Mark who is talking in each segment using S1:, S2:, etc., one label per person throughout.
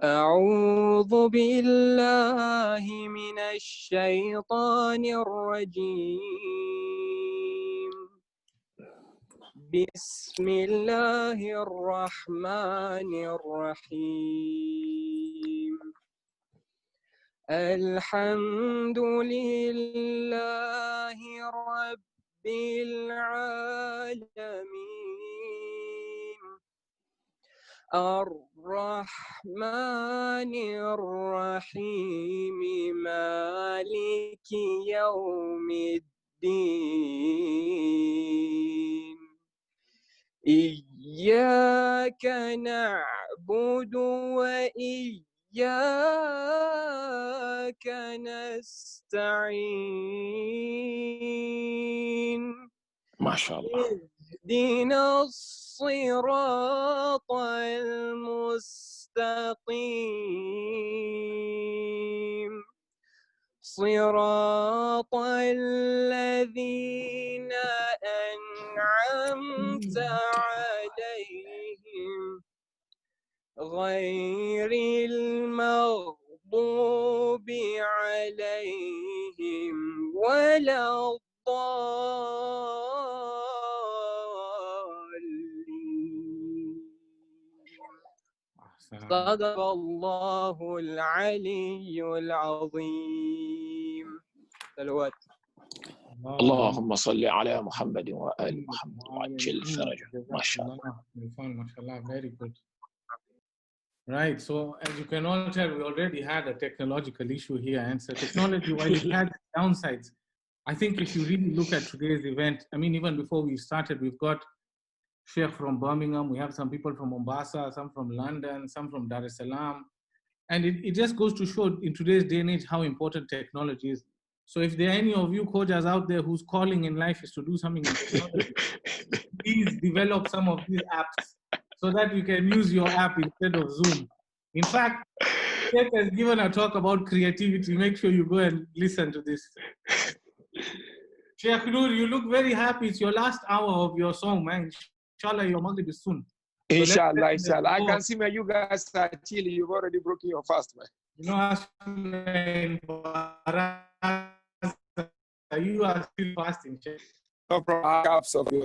S1: أعوذ بالله من الشيطان الرجيم. بسم الله الرحمن الرحيم. الحمد لله رب العالمين الرحمن الرحيم مالك يوم الدين إياك نعبد وإياك نستعين
S2: ما شاء الله.
S1: اهدنا الصراط المستقيم صراط الذين أنعمت عليهم غير المغضوب عليهم ولا الضالين. صدق الله العلي العظيم. صلوات.
S2: اللهم صل على محمد وآل محمد وعجل فرجه. ما شاء الله.
S3: MashaAllah, very good. Right, so as you can all tell, we already had a technological issue here, and so technology, while it had downsides, I think if you really look at today's event, I mean, even before we started, we've got Sheikh from Birmingham, we have some people from Mombasa, some from London, some from Dar es Salaam, and it just goes to show in today's day and age how important technology is. So if there are any of you coaches out there whose calling in life is to do something in technology, please develop some of these apps so that you can use your app instead of Zoom. In fact, Sheikh has given a talk about creativity. Make sure you go and listen to this. Shk Nuru, you look very happy. It's your last hour of your song, man. Inshallah, your Maghrib is soon. So
S2: Inshallah, inshallah. I can see you guys are chilly. You've already broken your fast, man.
S3: You know, you are still fasting, Sheikh.
S2: So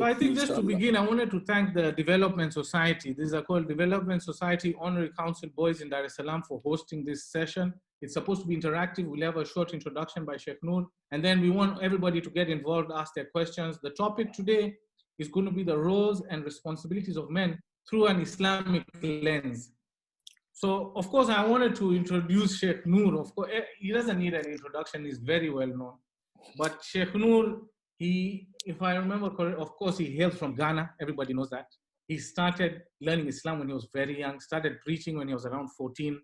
S3: I think just to begin, I wanted to thank the Development Society. These are called Development Society Honorary Council Boys in Dar es Salaam for hosting this session. It's supposed to be interactive. We'll have a short introduction by Shk Nuru, and then we want everybody to get involved, ask their questions. The topic today is going to be the roles and responsibilities of men through an Islamic lens. So, of course, I wanted to introduce Shk Nuru. Of course, he doesn't need an introduction. He's very well known. But Shk Nuru, he, if I remember correctly, of course, he hails from Ghana. Everybody knows that. He started learning Islam when he was very young, started preaching when he was around 14.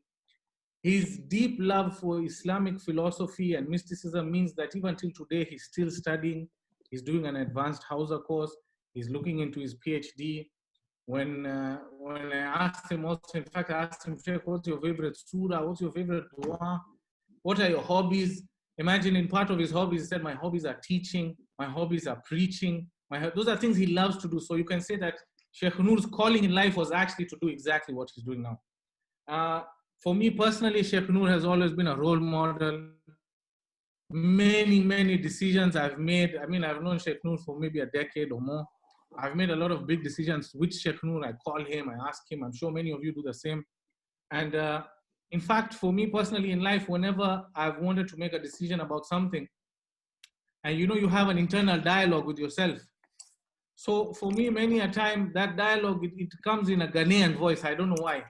S3: His deep love for Islamic philosophy and mysticism means that even till today, he's still studying. He's doing an advanced Hausa course. He's looking into his PhD. When I asked him also, in fact, I asked him, Sheikh, what's your favorite surah? What's your favorite dua? What are your hobbies? Imagine in part of his hobbies, he said, my hobbies are teaching, my hobbies are preaching. Those are things he loves to do. So you can say that Shk Nuru's calling in life was actually to do exactly what he's doing now. For me personally, Shk Nuru has always been a role model. Many decisions I've made. I mean, I've known Shk Nuru for maybe a decade or more. I've made a lot of big decisions with Shk Nuru. I call him, I ask him. I'm sure many of you do the same. And in fact, for me personally in life, whenever I've wanted to make a decision about something, and you know, you have an internal dialogue with yourself. So for me, many a time, that dialogue, it comes in a Ghanaian voice. I don't know why.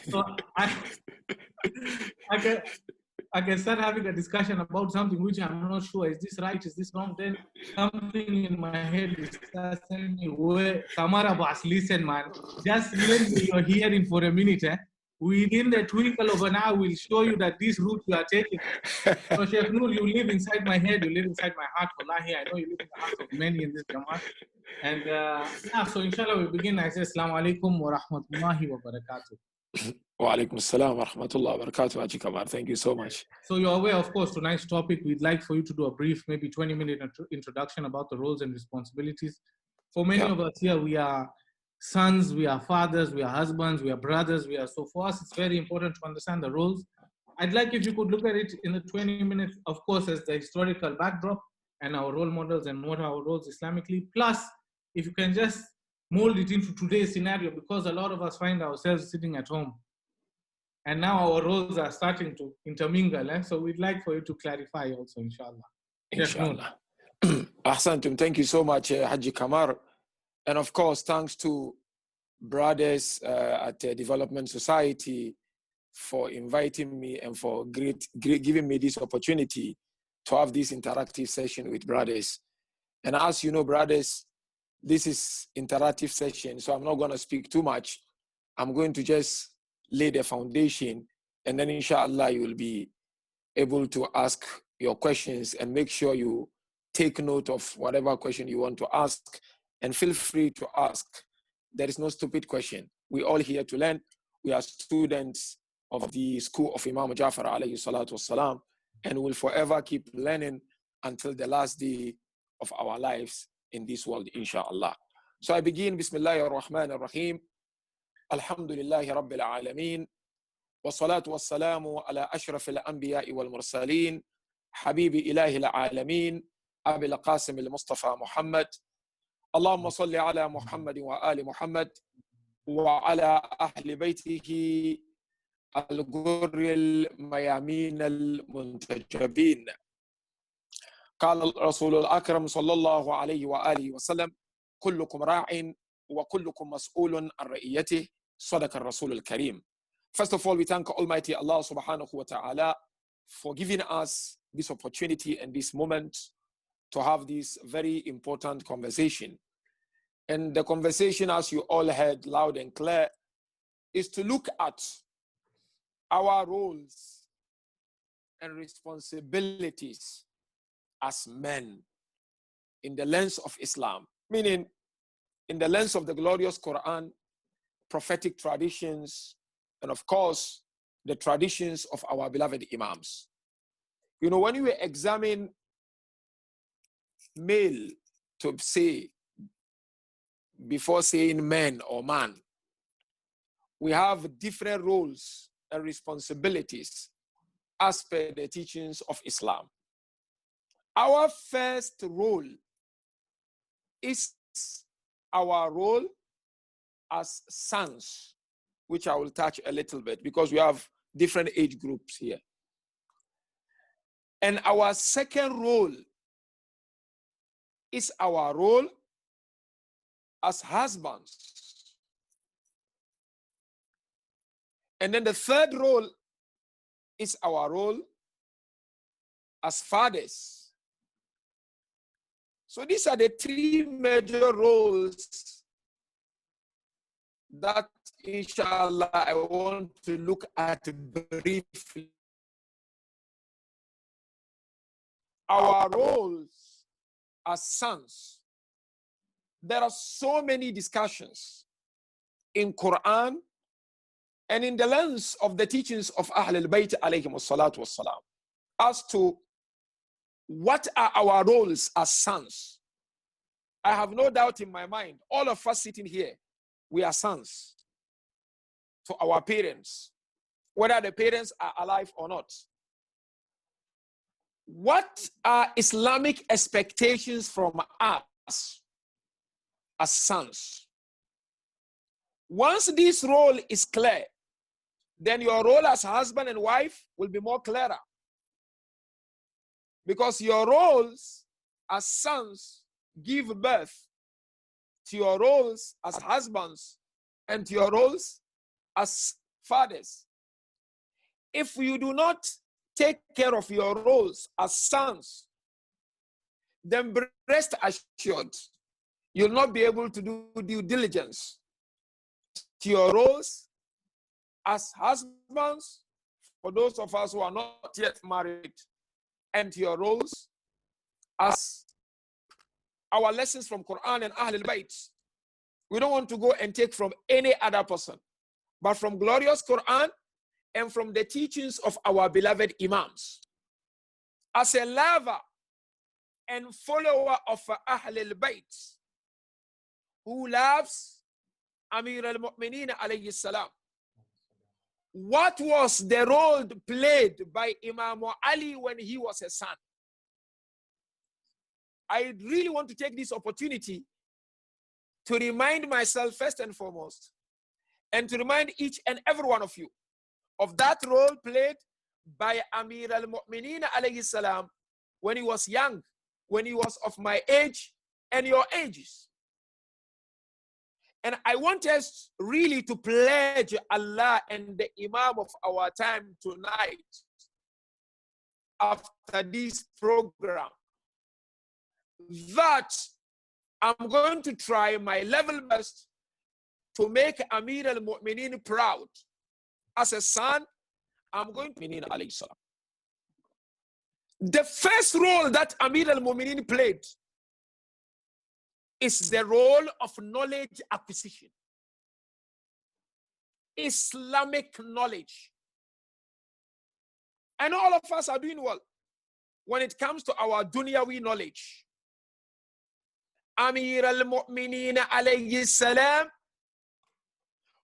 S3: So I can start having a discussion about something which I'm not sure, is this right, is this wrong? Then something in my head is telling me, Kamara boss, listen man, just listen to your hearing for a minute. Within the twinkle of an eye, we'll show you that this route you are taking. So Shk Nuru, you live inside my head, you live inside my heart. Wallahi, I know you live in the hearts of many in this Jamaat. And so inshallah we begin. I say, Assalamu alaikum wa rahmatullahi wa barakatuh.
S2: Wa alaikum assalam wa rahmatullahi wa barakatuh, Haji Kamar. Thank you so much.
S3: So you're aware, of course, tonight's topic, we'd like for you to do a brief, maybe 20-minute introduction about the roles and responsibilities. For many of us here, we are sons, we are fathers, we are husbands, we are brothers, we are, so for us, it's very important to understand the roles. I'd like if you could look at it in the 20 minutes, of course, as the historical backdrop and our role models and what our roles Islamically, plus if you can just mold it into today's scenario, because a lot of us find ourselves sitting at home. And now our roles are starting to intermingle. So we'd like for you to clarify also, inshallah.
S2: Inshallah. Ahsantum, thank you so much, Haji Kamar. And of course, thanks to brothers at Development Society for inviting me and for giving me this opportunity to have this interactive session with brothers. And as you know, brothers, this is interactive session, so I'm not going to speak too much. I'm going to just lay the foundation, and then inshallah you will be able to ask your questions, and make sure you take note of whatever question you want to ask, and feel free to ask. There is no stupid question. We're all here to learn. We are students of the school of Imam Jafar alayhi salatu wasalam, and will forever keep learning until the last day of our lives in this world, inshallah. So I begin, Bismillahir Rahmanir Rahim. Alhamdulillahi Rabbil Alameen. والصلاة والسلام على أشرف الأنبياء والمرسلين حبيب إله العالمين أبي القاسم المصطفى محمد. اللهم صل على محمد وآل محمد وعلى أهل بيته الغر الميامين المنتجبين. قال الرسول الأكرم صلى الله عليه وآله وسلم: كلكم راع وكلكم مسؤول عن رعيته. صدق الرسول الكريم. First of all, we thank Almighty Allah subhanahu wa ta'ala for giving us this opportunity and this moment to have this very important conversation. And the conversation, as you all heard loud and clear, is to look at our roles and responsibilities as men in the lens of Islam, meaning in the lens of the glorious Quran, prophetic traditions, and of course, the traditions of our beloved Imams. You know, when we examine male, to say, before saying men or man, we have different roles and responsibilities as per the teachings of Islam. Our first role is our role as sons, which I will touch a little bit because we have different age groups here. And our second role is our role as husbands. And then the third role is our role as fathers. So these are the three major roles that, inshallah, I want to look at briefly. Our roles as sons. There are so many discussions in Quran and in the lens of the teachings of Ahlul Bayt alayhim salatu wassalam as to what are our roles as sons. I have no doubt in my mind, all of us sitting here, we are sons to our parents, whether the parents are alive or not. What are Islamic expectations from us as sons? Once this role is clear, then your role as husband and wife will be more clearer. Because your roles as sons give birth to your roles as husbands and to your roles as fathers. If you do not take care of your roles as sons, then rest assured, you'll not be able to do due diligence to your roles as husbands, for those of us who are not yet married, and to your roles as our lessons from Quran and Ahlul Bayt. We don't want to go and take from any other person, but from glorious Quran and from the teachings of our beloved Imams. As a lover and follower of Ahlul Bayt, who loves Amir al-Mu'mineen alayhi salam. What was the role played by Imam Ali when he was a son? I really want to take this opportunity to remind myself first and foremost, and to remind each and every one of you of that role played by Amir al-Mu'mineen alayhi salam when he was young, when he was of my age and your ages. And I want us really to pledge Allah and the Imam of our time tonight after this program that I'm going to try my level best to make Amir al-Mu'mineen proud. As a son, I'm going to Mu'mineen alayhi salam. The first role that Amir al-Mu'mineen played is the role of knowledge acquisition. Islamic knowledge. And all of us are doing well when it comes to our dunyawi knowledge. Amir al-Mu'mineen alayhi salam,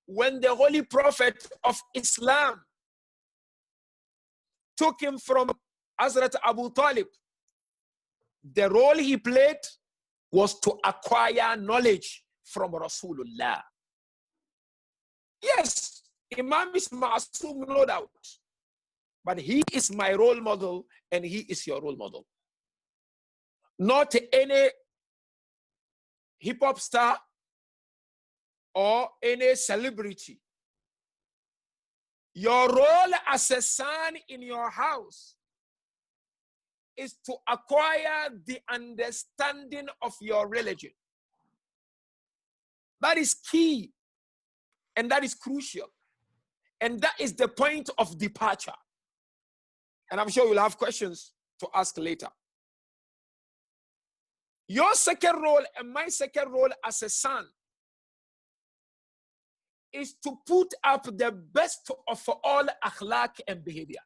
S2: when the Holy Prophet of Islam took him from Hazrat Abu Talib, the role he played was to acquire knowledge from Rasulullah. Yes, Imam is Ma'asum, no doubt, but he is my role model and he is your role model. Not any hip-hop star or any celebrity. Your role as a son in your house is to acquire the understanding of your religion. That is key, and that is crucial, and that is the point of departure. And I'm sure you'll have questions to ask later. Your second role and my second role as a son is to put up the best of all akhlaq and behavior.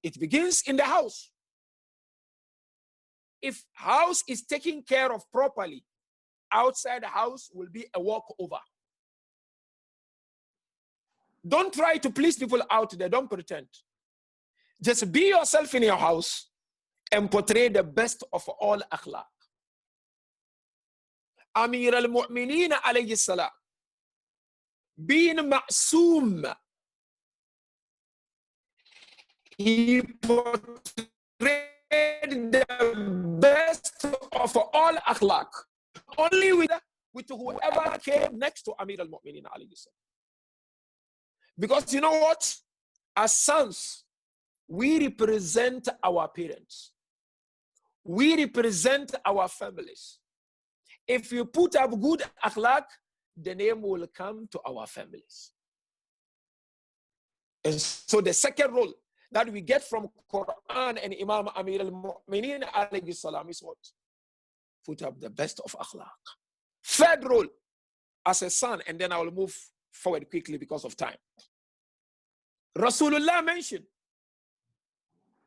S2: It begins in the house. If house is taken care of properly, outside the house will be a walkover. Don't try to please people out there. Don't pretend. Just be yourself in your house and portray the best of all akhlaq. Amir al-Mu'mineen alayhi salam, being ma'soom, he portrayed the best of all akhlaq, only with whoever came next to Amir al-Mu'mineen alayhi salam. Because you know what? As sons, we represent our parents. We represent our families. If you put up good akhlaq, the name will come to our families. And so the second role that we get from Quran and Imam Amir al-Mu'mineen alayhi salam is what? Put up the best of akhlaq. Third role, as a son, and then I will move forward quickly because of time. Rasulullah mentioned,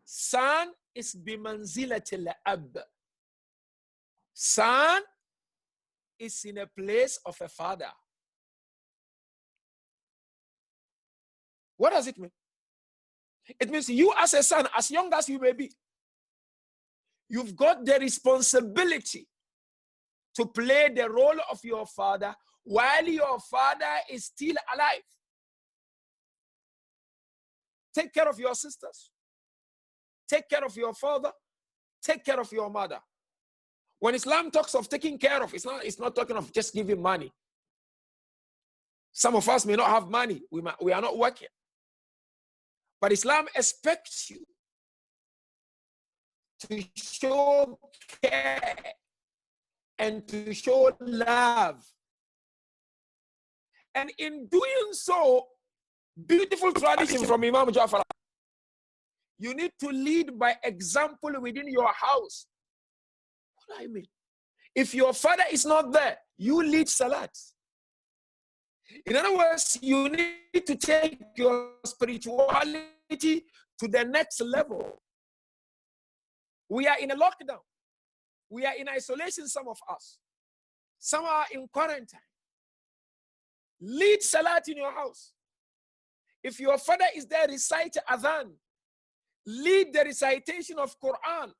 S2: son is bimanzilatil ab. Son is in a place of a father. What does it mean? It means you as a son, as young as you may be, you've got the responsibility to play the role of your father while your father is still alive. Take care of your sisters. Take care of your father. Take care of your mother. When Islam talks of taking care of, it's not talking of just giving money. Some of us may not have money. We are not working. But Islam expects you to show care and to show love. And in doing so, beautiful tradition from Imam Jafar, you need to lead by example within your house. What do I mean? If your father is not there, you lead salat. In other words, you need to take your spirituality to the next level. We are in a lockdown. We are in isolation, some of us. Some are in quarantine. Lead salat in your house. If your father is there, recite adhan. Lead the recitation of Quran.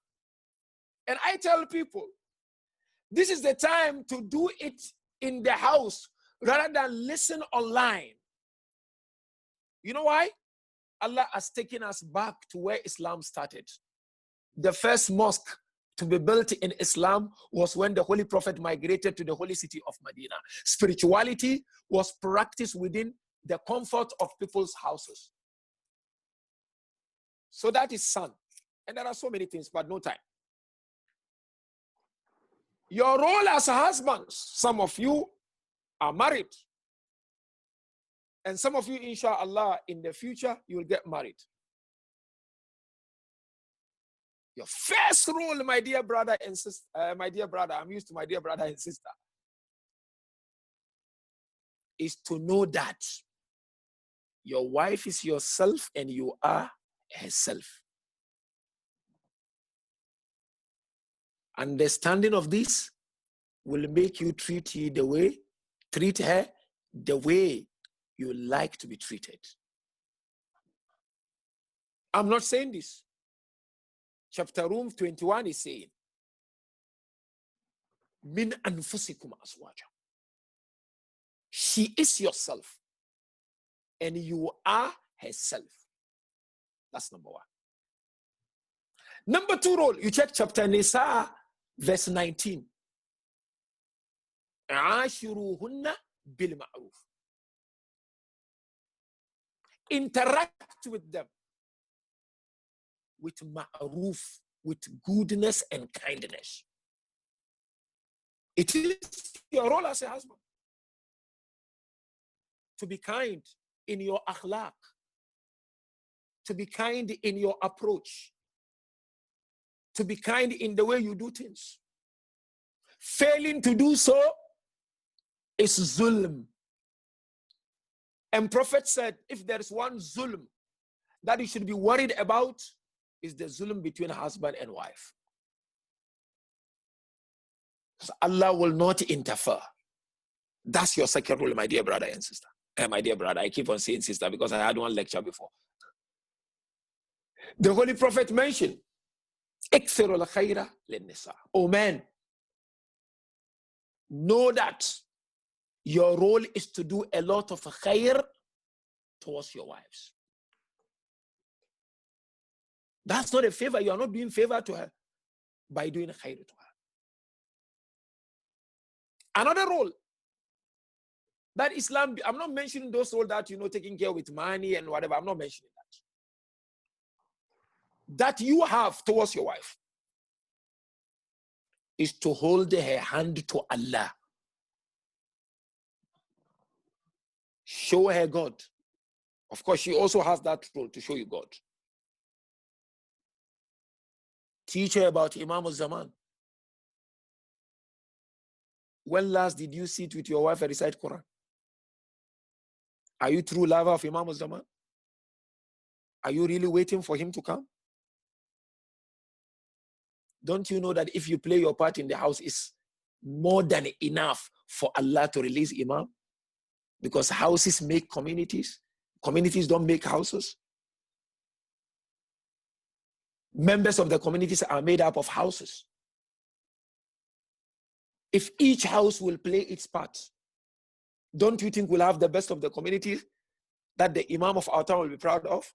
S2: And I tell people, this is the time to do it in the house rather than listen online. You know why? Allah has taken us back to where Islam started. The first mosque to be built in Islam was when the Holy Prophet migrated to the holy city of Medina. Spirituality was practiced within the comfort of people's houses. So that is son. And there are so many things, but no time. Your role as a husband, some of you are married. And some of you, inshallah, in the future, you will get married. Your first role, my dear brother and sister, I'm used to my dear brother and sister, is to know that your wife is yourself and you are herself. Understanding of this will make you treat her the way you like to be treated. I'm not saying this. Chapter 21 is saying, Min anfusikum aswaja. She is yourself and you are herself. That's number one. Number two role, you check chapter Nisa, verse 19. Ashiruhunna bil ma'ruf. Interact with them with ma'ruf, with goodness and kindness. It is your role as a husband to be kind in your akhlaq, to be kind in your approach, to be kind in the way you do things. Failing to do so is zulm. And Prophet said, if there is one zulm that you should be worried about, is the zulm between husband and wife. So Allah will not interfere. That's your second rule, my dear brother and sister. My dear brother, I keep on saying sister because I had one lecture before. The Holy Prophet mentioned, Ikthirul khayra lin-nisa. Oh man, know that your role is to do a lot of khayr towards your wives. That's not a favor. You are not doing favor to her by doing khayr to her. Another role that Islam, I'm not mentioning those roles that, taking care with money and whatever. I'm not mentioning that. That you have towards your wife is to hold her hand to Allah. Show her God. Of course, she also has that role to show you God. Teach her about Imam al-Zaman. When last did you sit with your wife and recite Quran? Are you true lover of Imam al-Zaman? Are you really waiting for him to come? Don't you know that if you play your part in the house, it's more than enough for Allah to release Imam? Because houses make communities. Communities don't make houses. Members of the communities are made up of houses. If each house will play its part, don't you think we'll have the best of the communities that the Imam of our town will be proud of?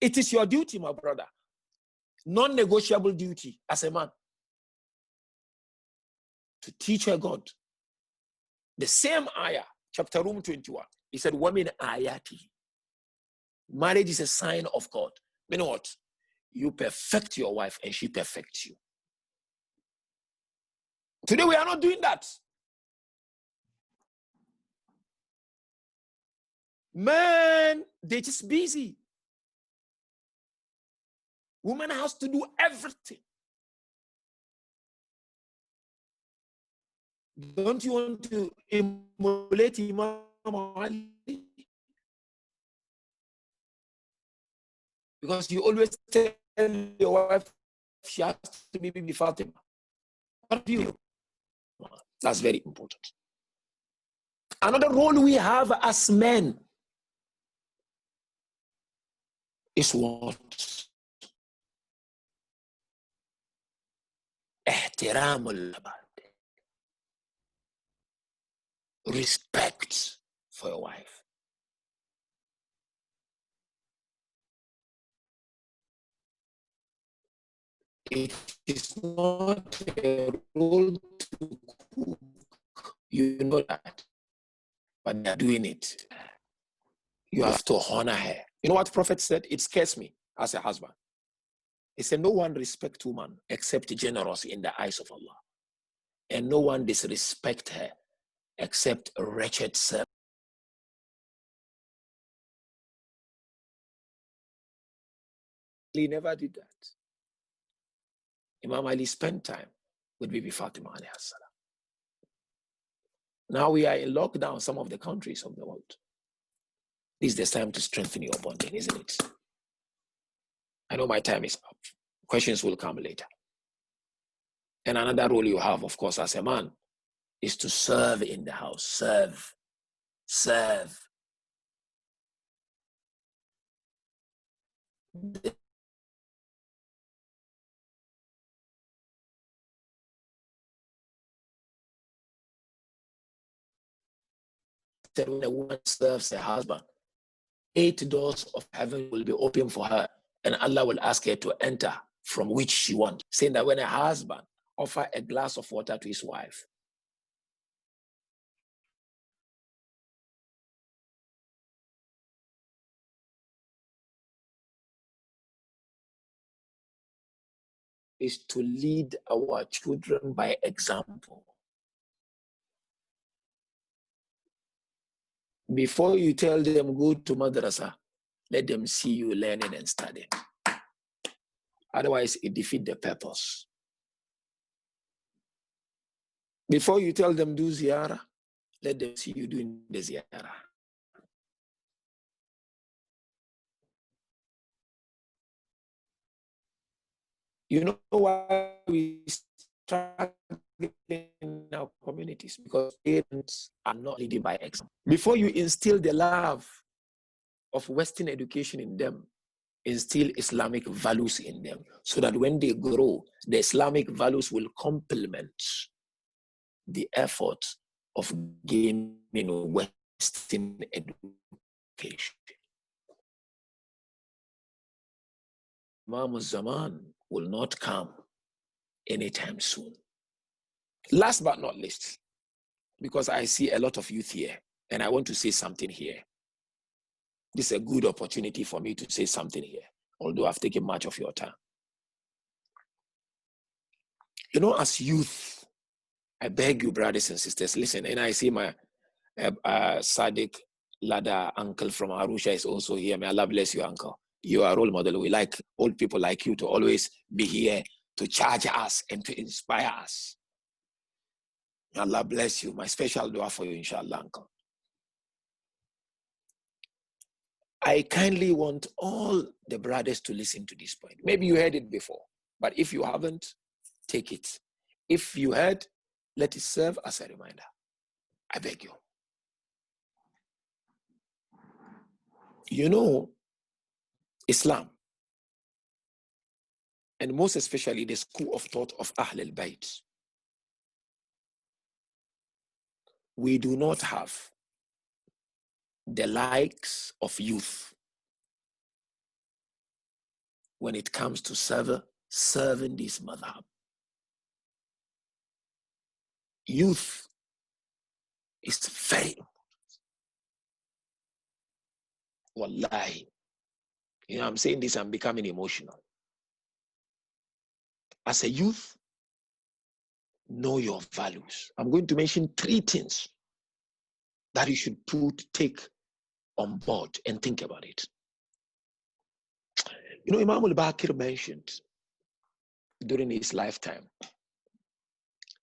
S2: It is your duty, my brother, non-negotiable duty as a man, to teach her God. The same ayah, chapter 21, he said, Wamin ayati. Marriage is a sign of God. Meaning what? You perfect your wife and she perfects you. Today we are not doing that. Man, they're just busy. Woman has to do everything. Don't you want to emulate Imam Ali? Because you always tell your wife she has to be Fatima. What do you? That's very important. Another role we have as men is what? Ihtiramul abad. Respect for your wife. It is not a role to cook. You know that. But they're doing it. You have to honor her. You know what the Prophet said? It scares me as a husband. He said, no one respects woman except generous in the eyes of Allah. And no one disrespect her except a wretched servant. He never did that. Imam Ali spent time with Bibi Fatima alayhi salam. Now we are in lockdown, some of the countries of the world. This is the time to strengthen your bonding, isn't it? I know my time is up. Questions will come later. And another role you have, of course, as a man, is to serve in the house. Serve. Serve. When a woman serves her husband, 8 doors of heaven will be open for her, and Allah will ask her to enter from which she wants. Saying that when a husband offers a glass of water to his wife, is to lead our children by example. Before you tell them go to madrasa, let them see you learning and studying. Otherwise, it defeats the purpose. Before you tell them do ziyarah, let them see you doing the ziyarah. You know why we struggle in our communities? Because parents are not leading by example. Before you instill the love of Western education in them, instill Islamic values in them, so that when they grow, the Islamic values will complement the effort of gaining Western education. Imam Zaman will not come anytime soon. Last but not least, because I see a lot of youth here, and I want to say something here. This is a good opportunity for me to say something here, although I've taken much of your time. You know, as youth, I beg you, brothers and sisters, listen, and I see my Sadiq Lada uncle from Arusha is also here. May Allah bless you, uncle. You are a role model. We like old people like you to always be here to charge us and to inspire us. May Allah bless you. My special dua for you, inshallah, uncle. I kindly want all the brothers to listen to this point. Maybe you heard it before, but if you haven't, take it. If you heard, let it serve as a reminder. I beg you. You know, Islam, and most especially the school of thought of Ahl al-Bayt, we do not have the likes of youth when it comes to serving this madhab. Youth is very important. Wallahi. You know, I'm saying this, I'm becoming emotional. As a youth, know your values. I'm going to mention 3 things that you should take on board and think about it. You know, Imam al-Baqir mentioned during his lifetime,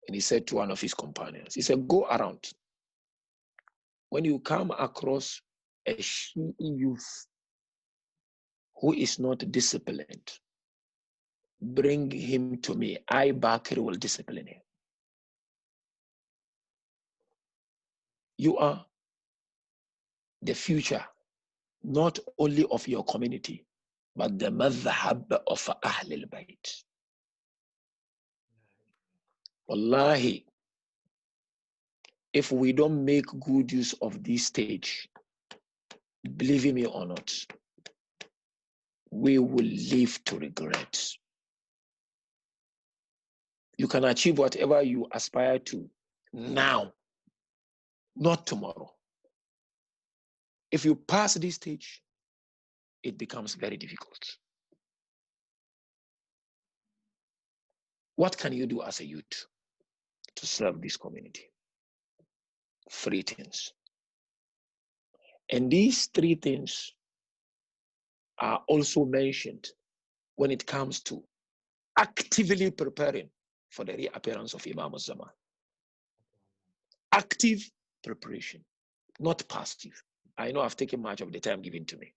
S2: and he said to one of his companions, he said, go around. When you come across a Shi'i youth who is not disciplined, bring him to me. I, Baqir, will discipline him. You are the future, not only of your community, but the madhhab of Ahl al-Bayt. Wallahi, if we don't make good use of this stage, believe me or not, we will live to regret. You can achieve whatever you aspire to now, not tomorrow. If you pass this stage, it becomes very difficult. What can you do as a youth to serve this community? 3 things. And these 3 things are also mentioned when it comes to actively preparing for the reappearance of Imam al-Zaman. Active preparation, not passive. I know I've taken much of the time given to me.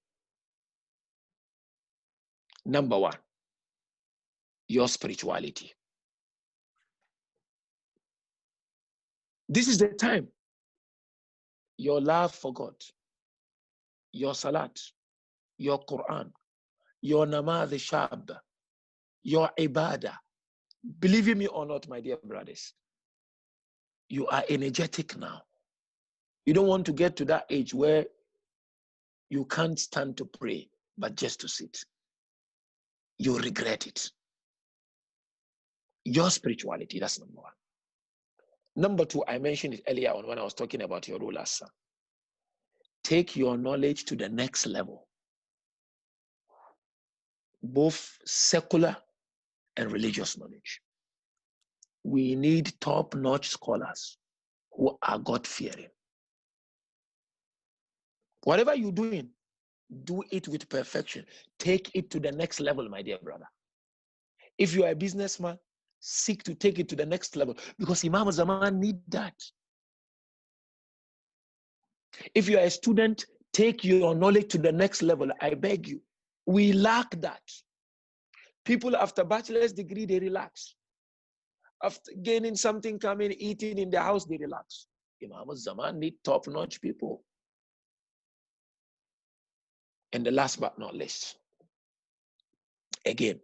S2: Number 1, your spirituality. This is the time. Your love for God, your salat, your Quran, your namaz shab, your ibadah. Believe me or not, my dear brothers, you are energetic now. You don't want to get to that age where you can't stand to pray, but just to sit. You regret it. Your spirituality, that's number 1. Number 2, I mentioned it earlier on when I was talking about your role as son. Take your knowledge to the next level, both secular and religious knowledge. We need top-notch scholars who are God-fearing. Whatever you're doing, do it with perfection. Take it to the next level, my dear brother. If you are a businessman, seek to take it to the next level, because Imam al-Zaman need that. If you are a student, take your knowledge to the next level. I beg you. We lack that. People after bachelor's degree, they relax. After gaining something, coming, eating in the house, they relax. Imam al-Zaman need top-notch people. And the last but not least, again,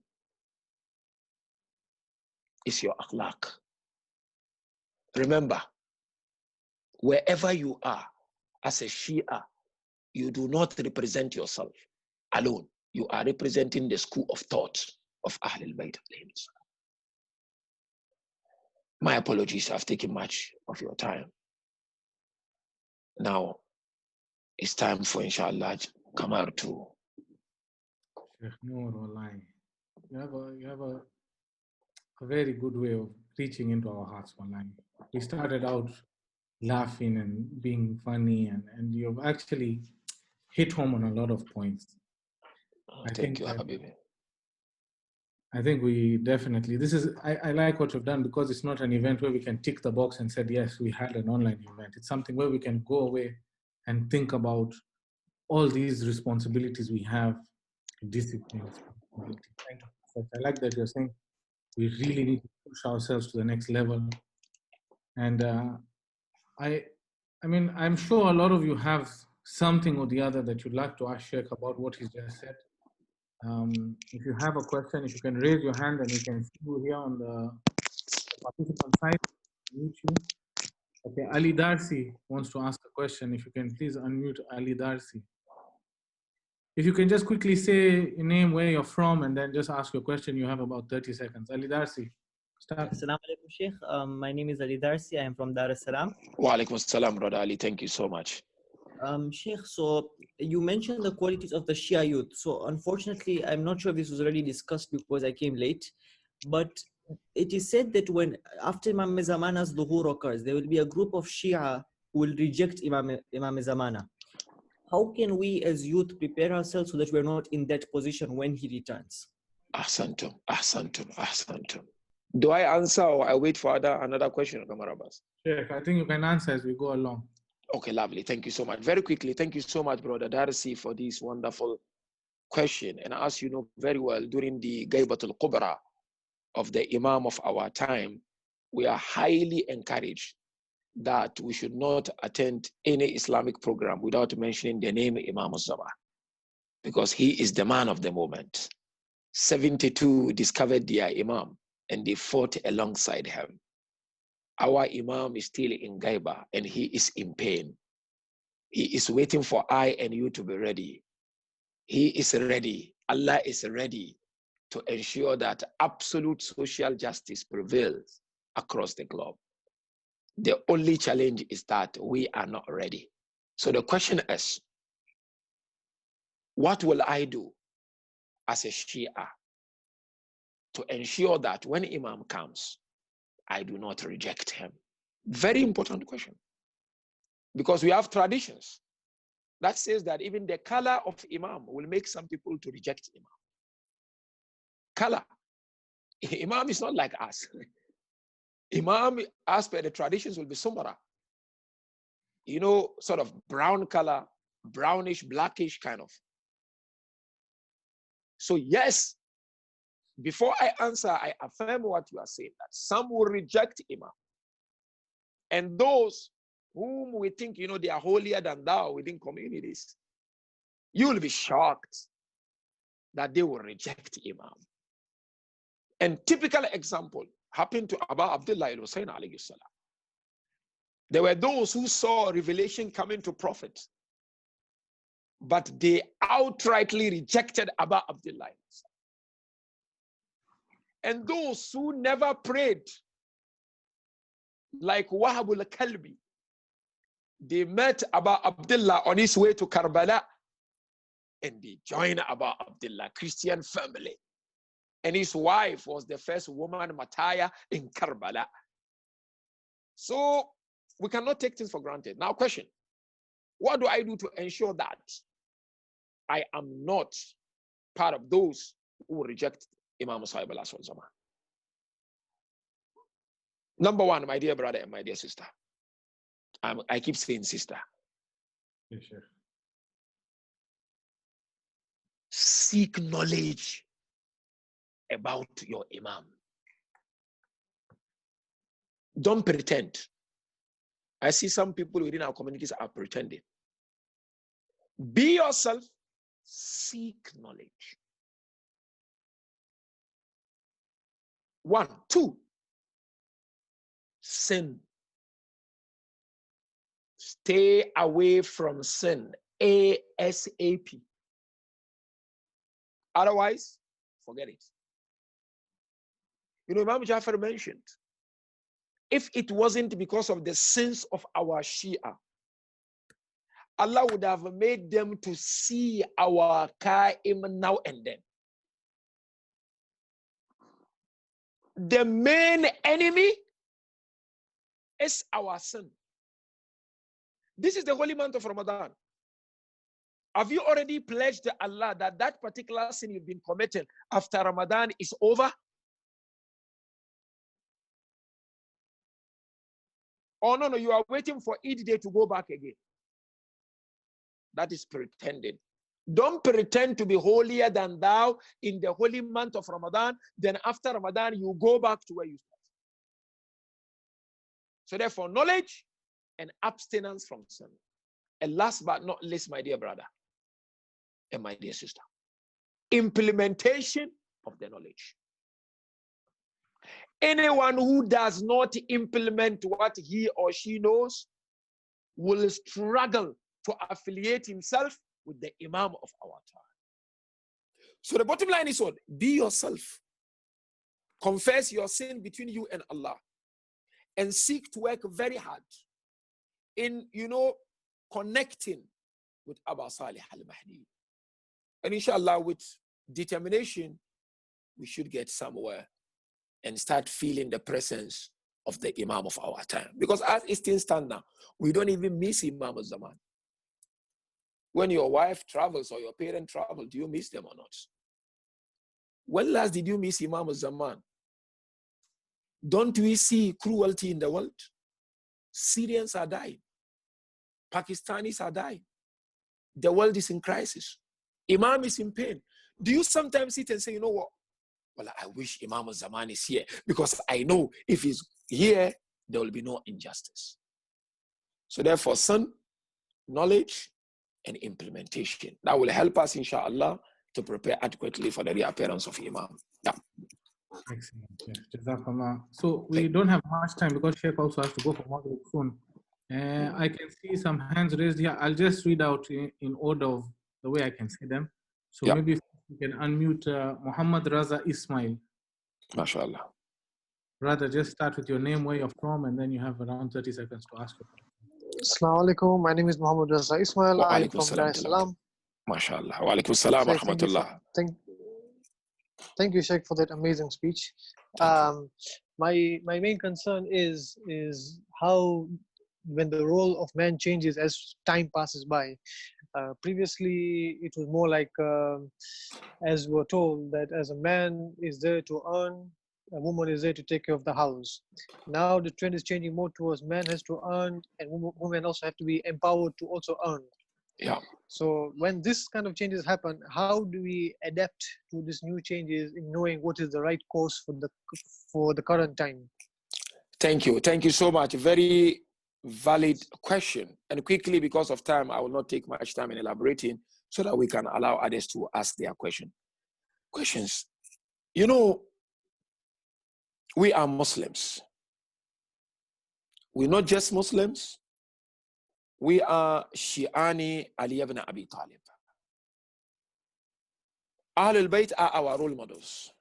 S2: is your akhlaq. Remember, wherever you are as a Shia, you do not represent yourself alone. You are representing the school of thought of Ahl al-Bayt. My apologies, I've taken much of your time. Now, it's time for, inshallah, Kamar to.
S3: Shk Nuru, you have a very good way of reaching into our hearts, wallahi. We started out laughing and being funny, and you've actually hit home on a lot of points.
S2: Thank you, Habibi.
S3: I think we definitely, I like what you've done, because it's not an event where we can tick the box and said, yes, we had an online event. It's something where we can go away and think about all these responsibilities we have, discipline, responsibility. I like that you're saying we really need to push ourselves to the next level. And I mean, I'm sure a lot of you have something or the other that you'd like to ask Sheikh about what he's just said. If you have a question, if you can raise your hand, and we can see you here on the participant side, mute you. Okay, Ali Darsi wants to ask a question. If you can please unmute Ali Darsi. If you can just quickly say your name, where you're from, and then just ask your question. You have about 30 seconds. Ali Darsi, start.
S4: Assalamu alaikum, Sheikh. My name is Ali Darsi. I am from Dar es Salaam.
S2: Wa alaikum assalam, brother Ali. Thank you so much.
S4: Sheikh, so you mentioned the qualities of the Shia youth. So unfortunately, I'm not sure if this was already discussed because I came late, but it is said that when after Imam Zamana's dhuhur occurs, there will be a group of Shia who will reject Imam Zamana. How can we as youth prepare ourselves so that we're not in that position when he returns?
S2: Ahsantum, ahsantum, ahsantum. Do I answer or I wait for another question, Kamar Abbas?
S3: Sheikh, I think you can answer as we go along.
S2: Okay, lovely. Thank you so much. Very quickly, thank you so much, brother Darsi, for this wonderful question. And as you know very well, during the Ghaibatul Kubra of the Imam of our time, we are highly encouraged that we should not attend any Islamic program without mentioning the name Imam al-Zaman, because he is the man of the moment. 72 discovered their Imam and they fought alongside him. Our Imam is still in Gaiba and he is in pain. He is waiting for I and you to be ready. He is ready. Allah is ready to ensure that absolute social justice prevails across the globe. The only challenge is that we are not ready. So the question is, what will I do as a Shia to ensure that when Imam comes, I do not reject him? Very important question. Because we have traditions that says that even the color of Imam will make some people to reject Imam. Color. Imam is not like us. Imam, as per the traditions, will be sumara. You know, sort of brown color, brownish, blackish kind of. So yes, before I answer, I affirm what you are saying, that some will reject Imam. And those whom we think, you know, they are holier than thou within communities, you will be shocked that they will reject Imam. And typical example happened to Abu Abdullah al-Husayn alayhi salam. There were those who saw revelation coming to Prophet, but they outrightly rejected Abu Abdullah. And those who never prayed, like Wahab al-Kalbi, they met Abu Abdullah on his way to Karbala, and they joined Abu Abdullah, Christian family. And his wife was the first woman, Mataya, in Karbala. So we cannot take things for granted. Now, question: what do I do to ensure that I am not part of those who reject Imam Sahib al-Zaman? Number one, my dear brother and my dear sister, I keep saying sister.
S3: Yes, sir.
S2: Seek knowledge about your Imam. Don't pretend. I see some people within our communities are pretending. Be yourself, seek knowledge. 1, 2, sin. Stay away from sin ASAP. Otherwise, forget it. You know, Imam Jafar mentioned, if it wasn't because of the sins of our Shia, Allah would have made them to see our Qa'im now and then. The main enemy is our sin. This is the holy month of Ramadan. Have you already pledged Allah that that particular sin you've been committing after Ramadan is over? Oh, no, you are waiting for Eid day to go back again. That is pretending. Don't pretend to be holier than thou in the holy month of Ramadan. Then after Ramadan, you go back to where you started. So therefore, knowledge and abstinence from sin. And last but not least, my dear brother and my dear sister, implementation of the knowledge. Anyone who does not implement what he or she knows will struggle to affiliate himself with the Imam of our time. So the bottom line is what? Be yourself. Confess your sin between you and Allah. And seek to work very hard in, connecting with Abba Salih al-Mahdi. And inshallah, with determination, we should get somewhere and start feeling the presence of the Imam of our time. Because as it still stands now, we don't even miss Imam al-Zaman. When your wife travels or your parent travel, do you miss them or not? When last did you miss Imam al-Zaman? Don't we see cruelty in the world? Syrians are dying. Pakistanis are dying. The world is in crisis. Imam is in pain. Do you sometimes sit and say, you know what? Well, I wish Imam al-Zaman is here because I know if he's here, there will be no injustice. So therefore, son, knowledge and implementation. That will help us, inshallah, to prepare adequately for the reappearance of Imam. Yeah.
S3: Excellent. Yes. Jazakallah. So we don't have much time because Sheikh also has to go for Maghrib soon. I can see some hands raised here. I'll just read out in order of the way I can see them. So maybe if you can unmute Muhammad Raza Ismail.
S2: MashaAllah.
S3: Rather, just start with your name, where you're from, and then you have around 30 seconds to ask your question.
S5: Assalamu alaikum. My name is Muhammad Raza Ismail. I'm from Dar es Salaam.
S2: MashaAllah. Wa alaikum salam wa rahmatullah.
S5: Thank you, Sheikh, for that amazing speech. My main concern is how, when the role of man changes as time passes by. Previously, it was more like, as we're told, that as a man is there to earn, a woman is there to take care of the house. Now the trend is changing more towards man has to earn, and women also have to be empowered to also earn.
S2: Yeah.
S5: So when this kind of changes happen, how do we adapt to these new changes in knowing what is the right course for the current time?
S2: Thank you so much. Very valid question. And quickly, because of time, I will not take much time in elaborating so that we can allow others to ask their questions. You know, we are Muslims. We're not just Muslims. We are Shi'ani Ali ibn Abi Talib. Ahlul Bayt are our role models.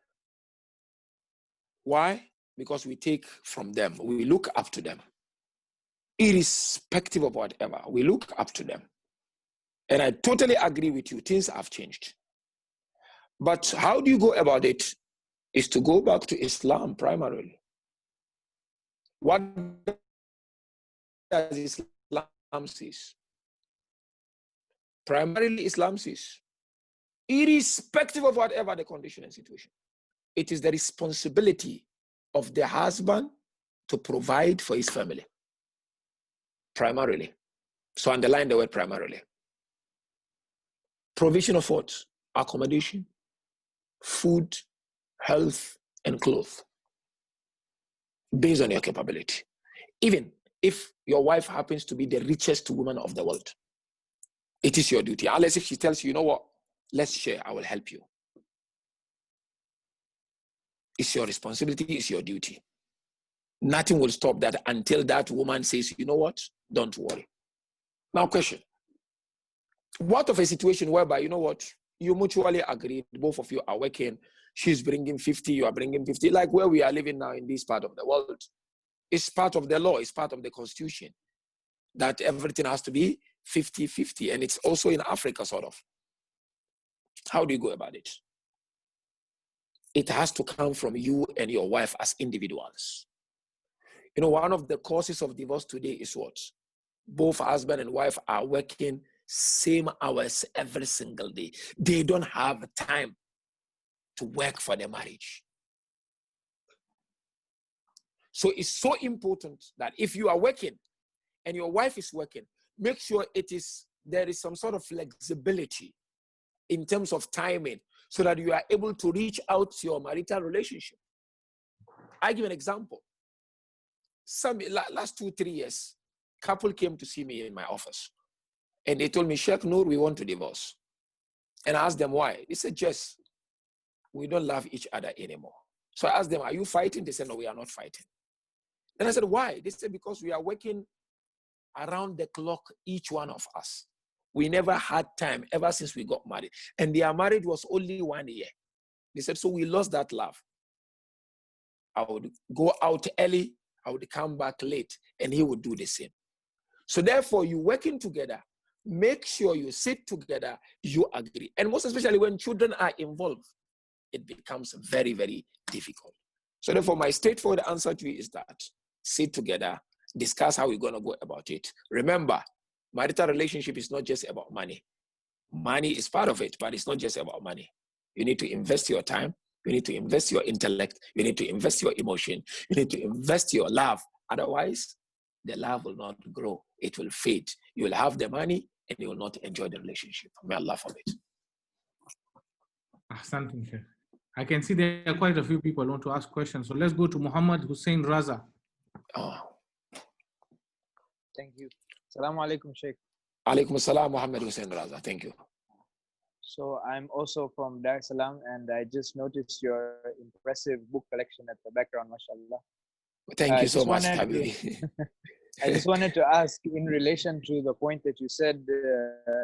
S2: Why? Because we take from them. We look up to them. Irrespective of whatever, we look up to them. And I totally agree with you. Things have changed. But how do you go about it? Is to go back to Islam primarily. What does Islam says? Primarily, Islam says, irrespective of whatever the condition and situation, it is the responsibility of the husband to provide for his family. Primarily. So underline the word primarily. Provision of what? Accommodation, food, health, and clothes. Based on your capability. Even if your wife happens to be the richest woman of the world, it is your duty. Unless if she tells you, you know what, let's share, I will help you. It's your responsibility, it's your duty. Nothing will stop that until that woman says, you know what, don't worry. Now question, what of a situation whereby, you know what, you mutually agree, both of you are working, she's bringing 50, you are bringing 50, like where we are living now in this part of the world. It's part of the law, it's part of the constitution, that everything has to be 50-50, and it's also in Africa, sort of. How do you go about it? It has to come from you and your wife as individuals. You know, one of the causes of divorce today is what? Both husband and wife are working same hours every single day. They don't have time to work for their marriage. So it's so important that if you are working and your wife is working, make sure there is some sort of flexibility in terms of timing so that you are able to reach out to your marital relationship. I give an example. Last 2-3 years, couple came to see me in my office and they told me, Shk Nuru, we want to divorce. And I asked them why. They said, Jess, we don't love each other anymore. So I asked them, are you fighting? They said, no, we are not fighting. And I said, why? They said, because we are working around the clock, each one of us. We never had time ever since we got married. And their marriage was only 1 year. They said, so we lost that love. I would go out early, I would come back late, and he would do the same. So therefore, you working together, make sure you sit together, you agree. And most especially when children are involved, it becomes very, very difficult. So therefore, my straightforward answer to you is that sit together, discuss how we're going to go about it. Remember, marital relationship is not just about money. Money is part of it, but it's not just about money. You need to invest your time. You need to invest your intellect. You need to invest your emotion. You need to invest your love. Otherwise, the love will not grow. It will fade. You will have the money and you will not enjoy the relationship. May Allah forbid.
S3: Ahsantum, Sheikh. I can see there are quite a few people who want to ask questions. So let's go to Muhammad Hussein Raza.
S2: Oh.
S6: Thank you. Assalamu alaikum, Sheikh.
S2: Alaikum assalam, Muhammad Hussein Raza. Thank you.
S6: So I'm also from Dar es Salaam, and I just noticed your impressive book collection at the background, mashallah.
S2: Thank you
S6: I
S2: so
S6: just
S2: much,
S6: wanted to-
S2: Habibi.
S6: I just wanted to ask in relation to the point that you said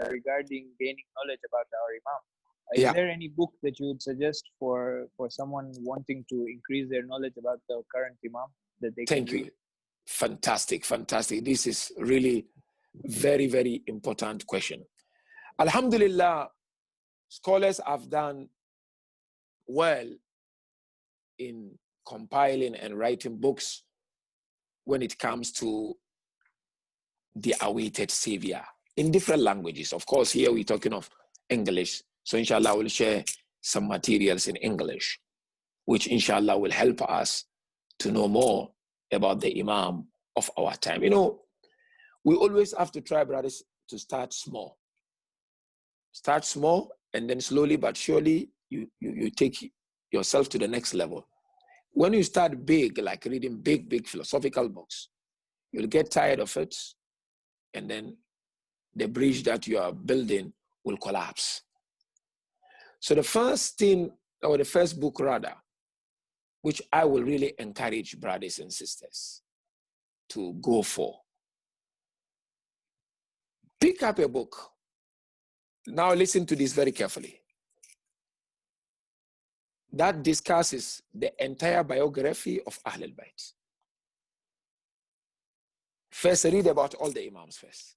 S6: regarding gaining knowledge about our Imam. Is
S2: Yeah.
S6: there any book that you would suggest for someone wanting to increase their knowledge about the current Imam that they
S2: Thank
S6: can read?
S2: you. Fantastic, fantastic. This is really very, very important question. Alhamdulillah, scholars have done well in compiling and writing books when it comes to the awaited savior in different languages. Of course, here we're talking of English. So inshallah, we'll share some materials in English, which inshallah will help us to know more about the Imam of our time. You know, we always have to try, brothers, to start small. Start small, and then slowly but surely you take yourself to the next level. When you start big, like reading big philosophical books, you'll get tired of it, and then the bridge that you are building will collapse. So the first thing, or the first book rather, which I will really encourage brothers and sisters to go for, pick up a book. Now listen to this very carefully. That discusses the entire biography of Ahl al-Bayt. First, read about all the Imams first.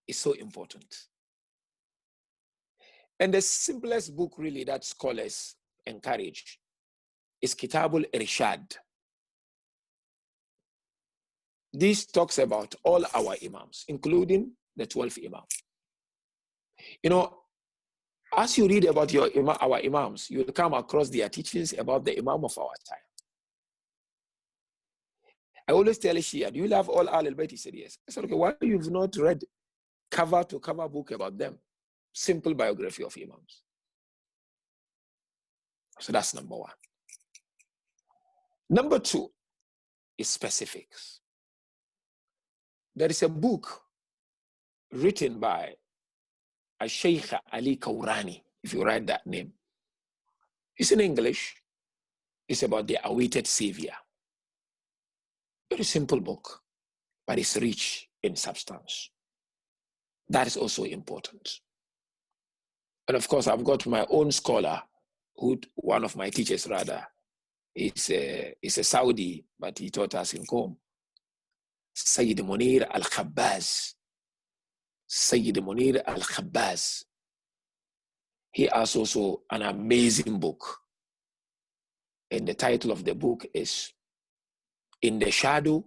S2: It's so important. And the simplest book really that scholars encourage is Kitabul Irshad. This talks about all our Imams, including the 12 Imams. You know, as you read about our Imams, you will come across their teachings about the Imam of our time. I always tell Shia, do you love all Ahl al-Bayt? He said, yes. I said, okay, why you've not read cover to cover book about them? Simple biography of Imams. So that's number one. Number two is specifics. There is a book written by a Sheikh Ali Kaurani, if you write that name. It's in English. It's about the awaited savior. Very simple book, but it's rich in substance. That is also important. And of course, I've got my own scholar, one of my teachers rather, is a Saudi, but he taught us in Qom. Sayyid Munir al-Khabbaz. Sayyid Munir al-Khabbaz. He has also an amazing book. And the title of the book is In the Shadow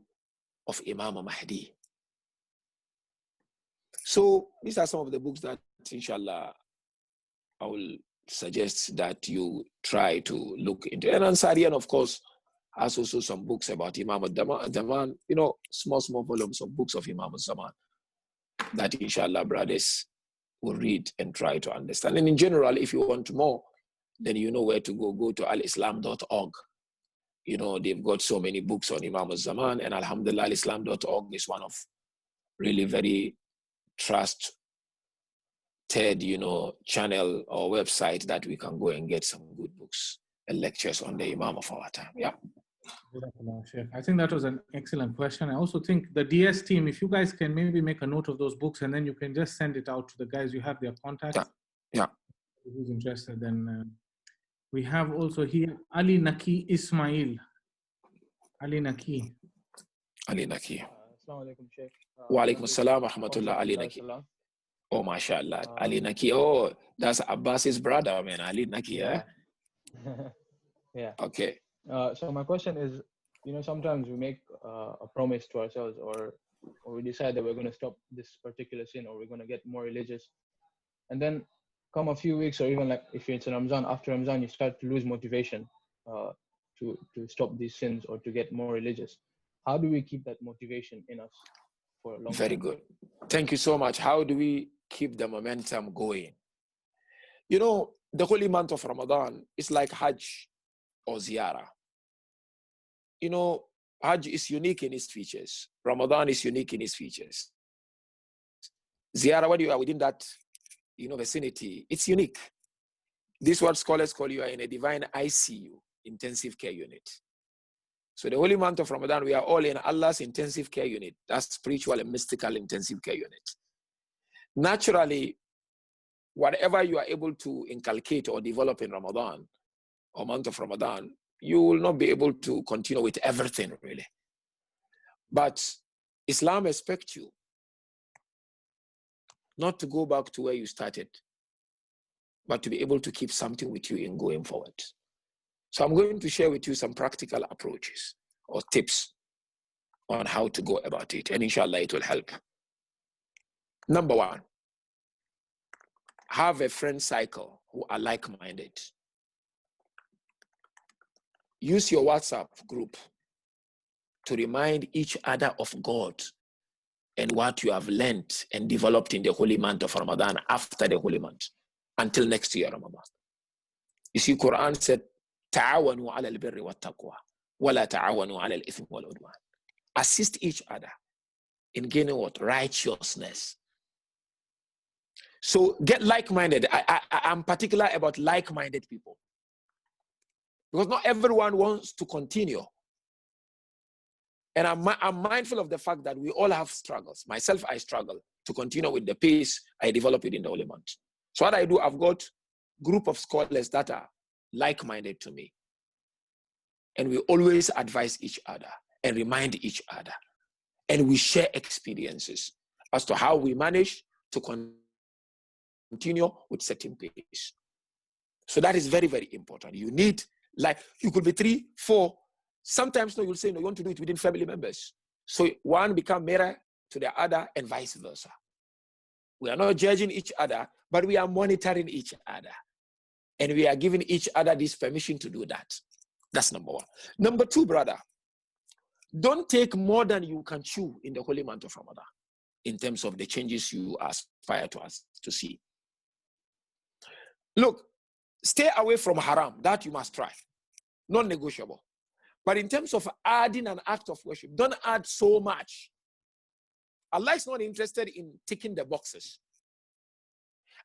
S2: of Imam Mahdi. So these are some of the books that, inshallah, I will suggest that you try to look into. And Ansarian, of course, has also some books about Imam al-Zaman, you know, small volumes of books of Imam al-Zaman that, inshallah, brothers will read and try to understand. And in general, if you want more, then you know where to go. Go to alislam.org. You know, they've got so many books on Imam al-Zaman, and alhamdulillah, alislam.org is one of really very trusted, you know, channel or website that we can go and get some good books and lectures on the Imam of our time. Yeah.
S3: I think that was an excellent question. I also think the DS team, if you guys can maybe make a note of those books and then you can just send it out to the guys, you have their contacts.
S2: Yeah.
S3: Who's interested, then we have also here Ali Naki Ismail. Ali Naki.
S2: Ali Naki.
S7: Assalamu alaikum, Sheikh.
S2: Wa alaikum assalam wa rahmatullah, Ali Naki. Oh, mashallah. Ali Naki. Oh, that's Abbas's brother, man. Ali Naki,
S7: yeah.
S2: Yeah? Okay.
S7: So my question is, you know, sometimes we make a promise to ourselves or we decide that we're going to stop this particular sin or we're going to get more religious. And then come a few weeks or even like if it's in Ramadan, after Ramadan, you start to lose motivation to stop these sins or to get more religious. How do we keep that motivation in us for a long time?
S2: Very good. Thank you so much. How do we keep the momentum going? You know, the holy month of Ramadan is like Hajj or Ziyarah. You know, Hajj is unique in its features. Ramadan is unique in its features. Ziyarah, when you are within that vicinity, it's unique. This is what scholars call you are in a divine ICU, intensive care unit. So the holy month of Ramadan, we are all in Allah's intensive care unit. That's spiritual and mystical intensive care unit. Naturally, whatever you are able to inculcate or develop in Ramadan or month of Ramadan, you will not be able to continue with everything really. But Islam expects you not to go back to where you started, but to be able to keep something with you in going forward. So I'm going to share with you some practical approaches or tips on how to go about it. And inshallah, it will help. Number one, have a friend cycle who are like-minded. Use your WhatsApp group to remind each other of God and what you have learned and developed in the holy month of Ramadan after the holy month until next year Ramadan. You see, Quran said, "Ta'awanu 'ala al-birri wat-taqwa, wa la ta'awanu 'ala al-ithmi wal-'udwan." Assist each other in gaining what? Righteousness. So get like-minded. I'm particular about like-minded people, because not everyone wants to continue. And I'm mindful of the fact that we all have struggles. Myself, I struggle to continue with the pace I developed in the holy month. So what I do, I've got a group of scholars that are like-minded to me. And we always advise each other and remind each other. And we share experiences as to how we manage to continue with certain pace. So that is very, very important. You need, like, you could be 3, 4. Sometimes no, you'll say, no, you want to do it within family members. So one become mirror to the other and vice versa. We are not judging each other, but we are monitoring each other. And we are giving each other this permission to do that. That's number one. Number two, brother, don't take more than you can chew in the holy month of Ramadan in terms of the changes you aspire to see. Look, stay away from haram. That you must try. Non-negotiable. But in terms of adding an act of worship, don't add so much. Allah is not interested in ticking the boxes.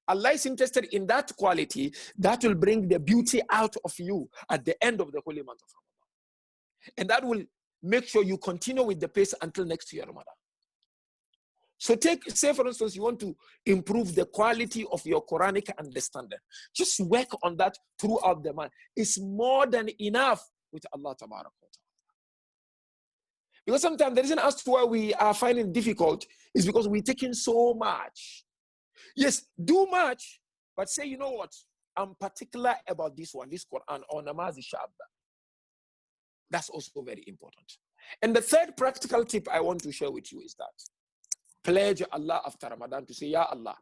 S2: Allah is interested in that quality that will bring the beauty out of you at the end of the holy month of Ramadan. And that will make sure you continue with the pace until next year Ramadan. So say for instance, you want to improve the quality of your Quranic understanding. Just work on that throughout the month. It's more than enough with Allah Tabarak wa Ta'ala. Because sometimes the reason as to why we are finding it difficult is because we're taking so much. Yes, do much, but say, you know what? I'm particular about this one, this Quran or Namaz Shabda. That's also very important. And the third practical tip I want to share with you is that pledge Allah after Ramadan to say, Ya Allah,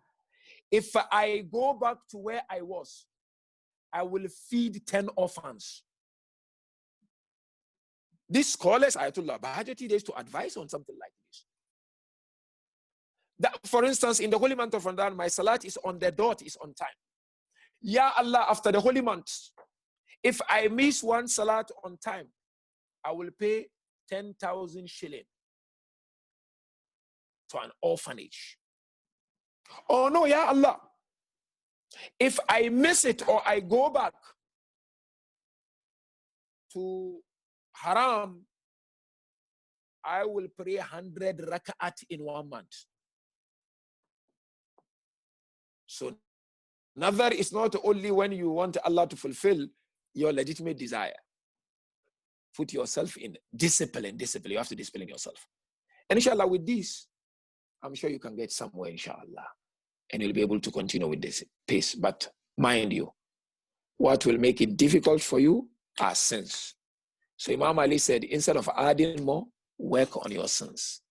S2: if I go back to where I was, I will feed 10 orphans. These scholars, Ayatollah Bahajati, days to advise on something like this. That, for instance, in the holy month of Ramadan, my salat is on the dot, is on time. Ya Allah, after the holy month, if I miss one salat on time, I will pay 10,000 shilling to an orphanage. Oh no, Ya Allah, if I miss it or I go back to haram, I will pray 100 rak'at in 1 month. So nazar is not only when you want Allah to fulfill your legitimate desire. Put yourself in discipline. You have to discipline yourself. And inshallah, with this, I'm sure you can get somewhere, inshallah. And you'll be able to continue with this pace. But mind you, what will make it difficult for you are sins. So Imam Ali said, instead of adding more, work on your sins.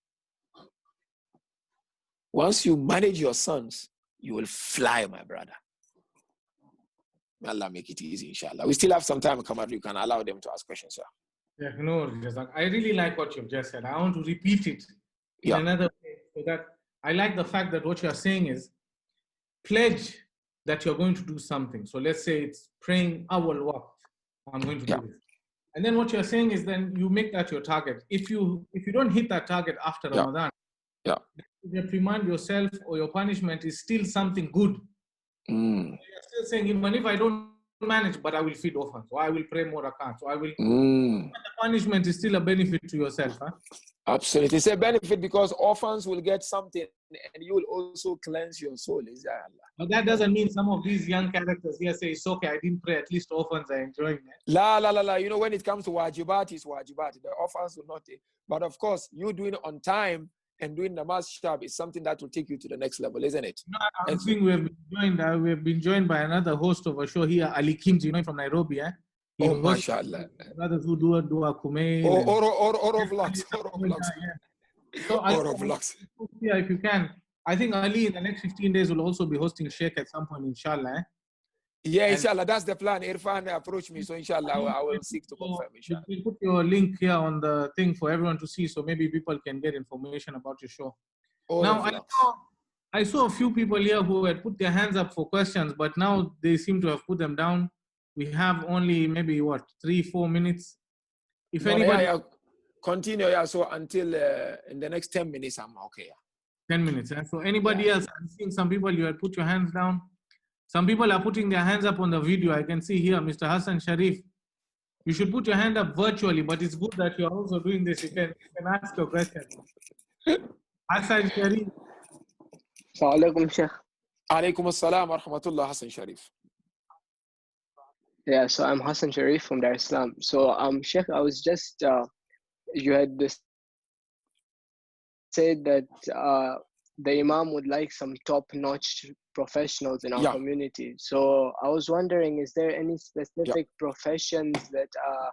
S2: Once you manage your sins, you will fly, my brother. May Allah make it easy, inshallah. We still have some time, Kamar. You can allow them to ask questions, sir.
S3: Yeah, no, I really like what you've just said. I want to repeat it in another way. So that I like the fact that what you're saying is pledge that you're going to do something. So let's say it's praying awal waqt. I'm going to do this. And then what you're saying is then you make that your target. If you don't hit that target after Ramadan,
S2: yeah,
S3: you reprimand yourself or your punishment is still something good. You're still saying, even if I don't manage, but I will feed orphans, or I will pray more rakats, or I will. The punishment is still a benefit to yourself, huh?
S2: Absolutely. It's a benefit because orphans will get something and you will also cleanse your soul.
S3: But that doesn't mean some of these young characters here say, it's okay, I didn't pray, at least orphans are enjoying it.
S2: La. You know, when it comes to wajibat, it's wajibat. The orphans will not take. But of course, you doing it on time and doing the mass sharp is something that will take you to the next level, isn't it?
S3: No, I think we have been joined by another host of a show here, Ali Kims, you know, from Nairobi. Eh?
S2: Oh, mashallah.
S3: Brothers who do Kumail.
S2: Or vlogs.
S3: So vlogs. Yeah, if you can. I think Ali in the next 15 days will also be hosting Sheikh at some point, inshallah. Eh?
S2: Yeah, inshallah, that's the plan. Irfan approached me, so inshallah, I will seek to confirm. Inshallah.
S3: We'll put your link here on the thing for everyone to see, so maybe people can get information about your show. Now, I saw a few people here who had put their hands up for questions, but now they seem to have put them down. We have only maybe 3-4 minutes. If anybody
S2: continue, so until in the next 10 minutes, I'm okay.
S3: 10 minutes. So anybody else? I'm seeing some people you had put your hands down. Some people are putting their hands up on the video. I can see here, Mr. Hassan Sharif. You should put your hand up virtually, but it's good that you're also doing this. You can ask your question. Hassan Sharif.
S1: Assalamualaikum, Sheikh.
S2: Alaikum assalam wa rahmatullah, Hassan Sharif.
S1: Yeah, so I'm Hassan Sharif from Dar es Salaam. So, Sheikh, I was just, you had said that the Imam would like some top-notch professionals in our community. So I was wondering, is there any specific professions that are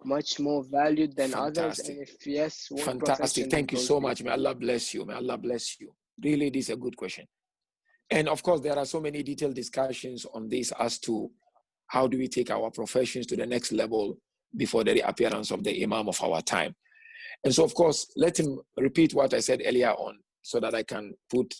S1: much more valued than others? And if yes, what
S2: fantastic. Thank you so much. May Allah bless you. May Allah bless you. Really, this is a good question. And of course, there are so many detailed discussions on this as to how do we take our professions to the next level before the reappearance of the Imam of our time. And so, of course, let him repeat what I said earlier on so that I can put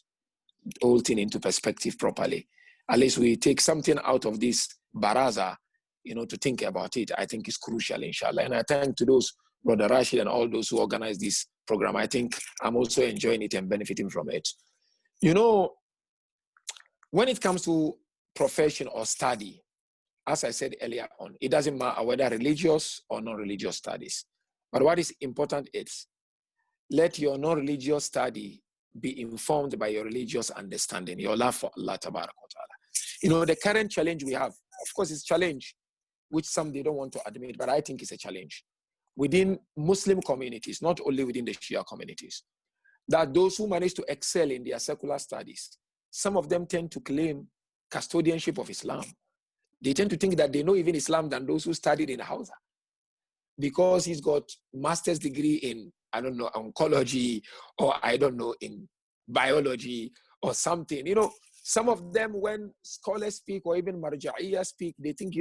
S2: the whole thing into perspective properly. At least we take something out of this baraza, to think about it. I think it's crucial, inshallah. And I thank to those, Brother Rashid and all those who organize this program. I think I'm also enjoying it and benefiting from it. When it comes to profession or study, as I said earlier on, it doesn't matter whether religious or non-religious studies. But what is important is let your non-religious study be informed by your religious understanding, your love for Allah Tabaraka wa Ta'ala. The current challenge we have, of course, it's a challenge, which some they don't want to admit, but I think it's a challenge within Muslim communities, not only within the Shia communities, that those who manage to excel in their secular studies, some of them tend to claim custodianship of Islam. They tend to think that they know even Islam than those who studied in Hausa, because he's got master's degree in, oncology, or in biology or something. Some of them, when scholars speak or even marja'iyah speak, they think,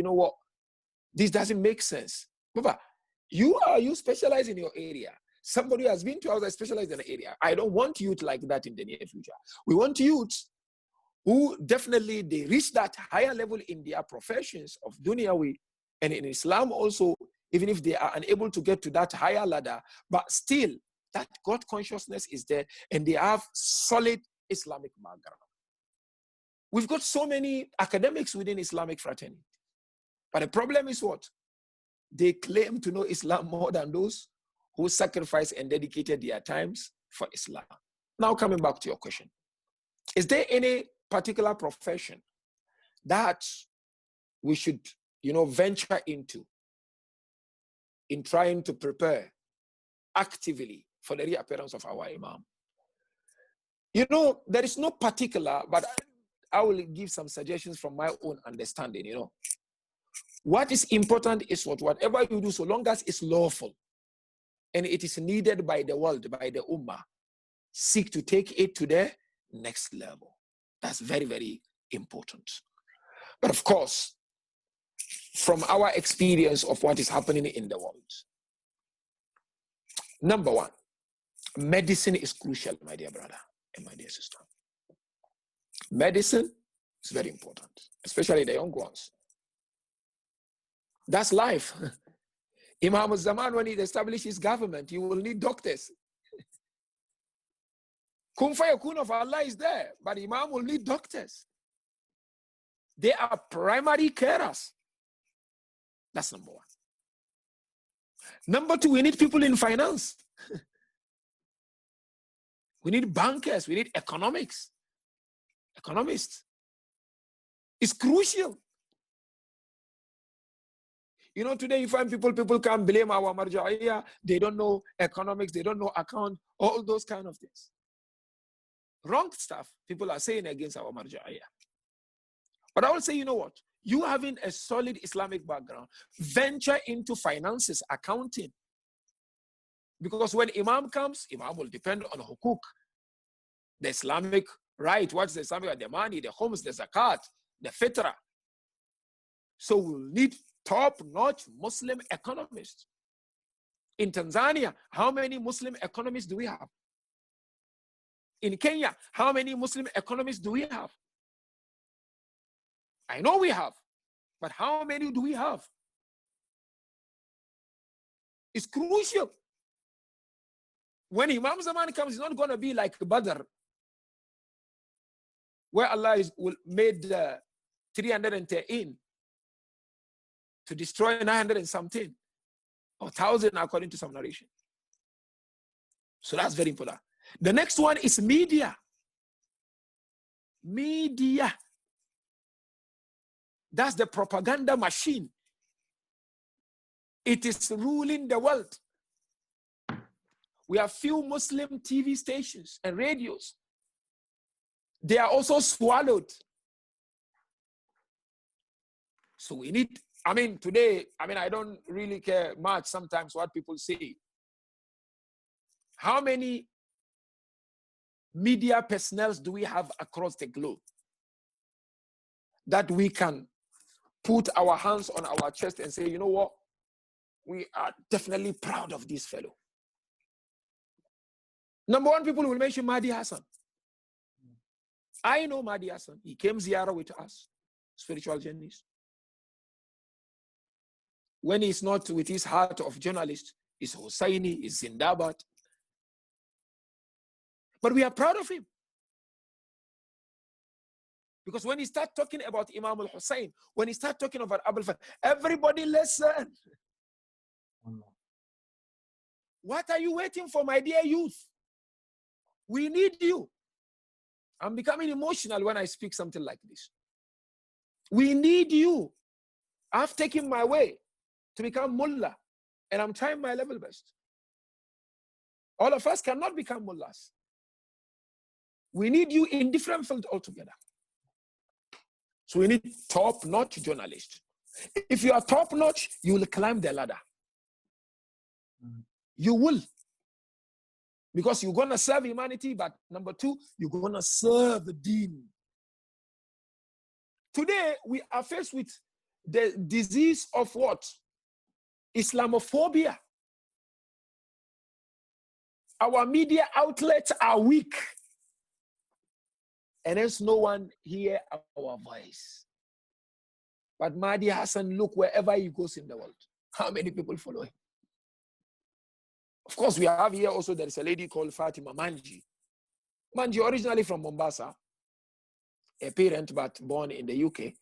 S2: this doesn't make sense. Baba, you specialize in your area. Somebody who has been to Hausa specialized in an area. I don't want youth like that in the near future. We want youth who definitely they reach that higher level in their professions of dunyawi and in Islam also, even if they are unable to get to that higher ladder, but still that God consciousness is there and they have solid Islamic background. We've got so many academics within Islamic fraternity, but the problem is what? They claim to know Islam more than those who sacrificed and dedicated their times for Islam. Now coming back to your question, is there any particular profession that we should, venture into in trying to prepare actively for the reappearance of our Imam? There is no particular, but I will give some suggestions from my own understanding. What is important is whatever you do, so long as it's lawful and it is needed by the world, by the Ummah, seek to take it to the next level. That's very, very important. But of course, from our experience of what is happening in the world, number one, medicine is crucial, my dear brother and my dear sister. Medicine is very important, especially the young ones. That's life. Imam al-Zaman, when he established his government, you will need doctors. Kun fayakun of Allah is there, but Imam will need doctors. They are primary carers. That's number one. Number two, we need people in finance. We need bankers. We need economics. Economists. It's crucial. You know, today you find people can blame our marja'iyah. They don't know economics. They don't know account. All those kind of things. Wrong stuff people are saying against our marja'iyah. But I will say, you know what? You having a solid Islamic background, venture into finances, accounting. Because when Imam comes, Imam will depend on hukuk, the Islamic right. What's the Islamic? The money, the khums, the zakat, the fitra. So we'll need top-notch Muslim economists. In Tanzania, how many Muslim economists do we have? In Kenya, how many Muslim economists do we have? I know we have, but how many do we have? It's crucial. When Imam Zaman comes, it's not going to be like Badr, where Allah made 313 to destroy 900 and something, or 1,000 according to some narration. So that's very important. The next one is media. Media. That's the propaganda machine. It is ruling the world. We have few Muslim TV stations and radios. They are also swallowed. So we need, today, I don't really care much sometimes what people say. How many media personnel do we have across the globe that we can put our hands on our chest and say, you know what? We are definitely proud of this fellow. Number one, people will mention Mahdi Hassan. I know Mahdi Hassan. He came ziyarah with us, spiritual journeys. When he's not with his heart of journalist, he's Husseini, he's Zindabad. But we are proud of him. Because when he start talking about Imam al-Hussein, when he start talking about Abul Fatah, everybody listen. What are you waiting for, my dear youth? We need you. I'm becoming emotional when I speak something like this. We need you. I've taken my way to become mullah, and I'm trying my level best. All of us cannot become mullahs. We need you in different fields altogether. So we need top-notch journalists. If you are top-notch, you will climb the ladder. You will. Because you're going to serve humanity, but number two, you're going to serve the deen. Today, we are faced with the disease of what? Islamophobia. Our media outlets are weak. And there's no one hear our voice. But Mahdi Hassan, look wherever he goes in the world. How many people follow him? Of course, we have here also, there is a lady called Fatima Manji. Manji, originally from Mombasa, a parent but born in the UK.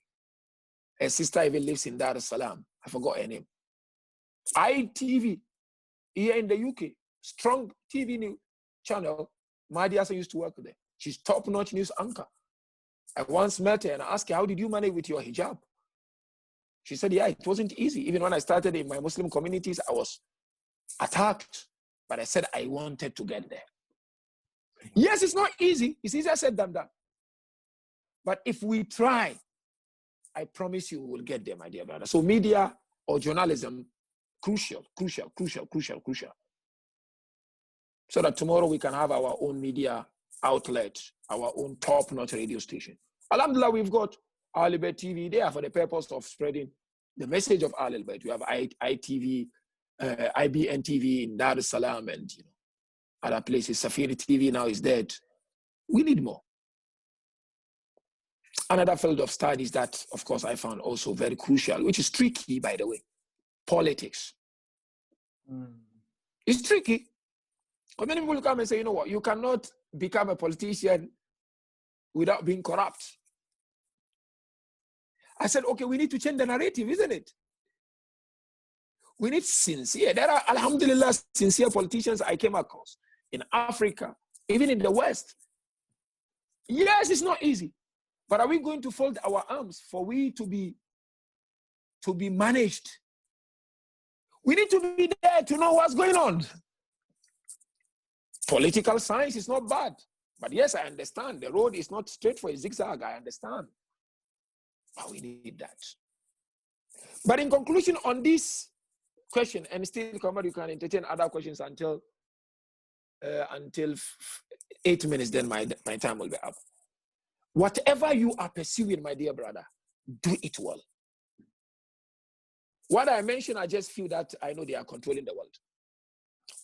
S2: Her sister even lives in Dar es Salaam. I forgot her name. ITV, here in the UK, strong TV news channel. Mahdi Hassan used to work there. She's top-notch news anchor. I once met her and I asked her, how did you manage with your hijab? She said, yeah, it wasn't easy. Even when I started in my Muslim communities, I was attacked. But I said I wanted to get there. Yes, it's not easy. It's easier said than done. But if we try, I promise you we'll get there, my dear brother. So media or journalism, crucial. So that tomorrow we can have our own media outlet, our own top-notch radio station. Alhamdulillah, we've got Ahlul Bayt TV there for the purpose of spreading the message of Ahlul Bayt. We have ITV, IBN TV in Dar es Salaam and other places. Safiri TV now is dead. We need more. Another field of studies that, of course, I found also very crucial, which is tricky, by the way, politics. It's tricky. But many people come and say, you know what, you cannot become a politician without being corrupt. I said, okay, we need to change the narrative, isn't it? We need sincere. There are, alhamdulillah, sincere politicians I came across in Africa, even in the West. Yes, it's not easy. But are we going to fold our arms for we to be managed? We need to be there to know what's going on. Political science is not bad. But yes, I understand. The road is not straight for a zigzag. I understand. But we need that. But in conclusion on this question, and still, Kamar, you can entertain other questions until 8 minutes, then my time will be up. Whatever you are pursuing, my dear brother, do it well. What I mentioned, I just feel that I know they are controlling the world.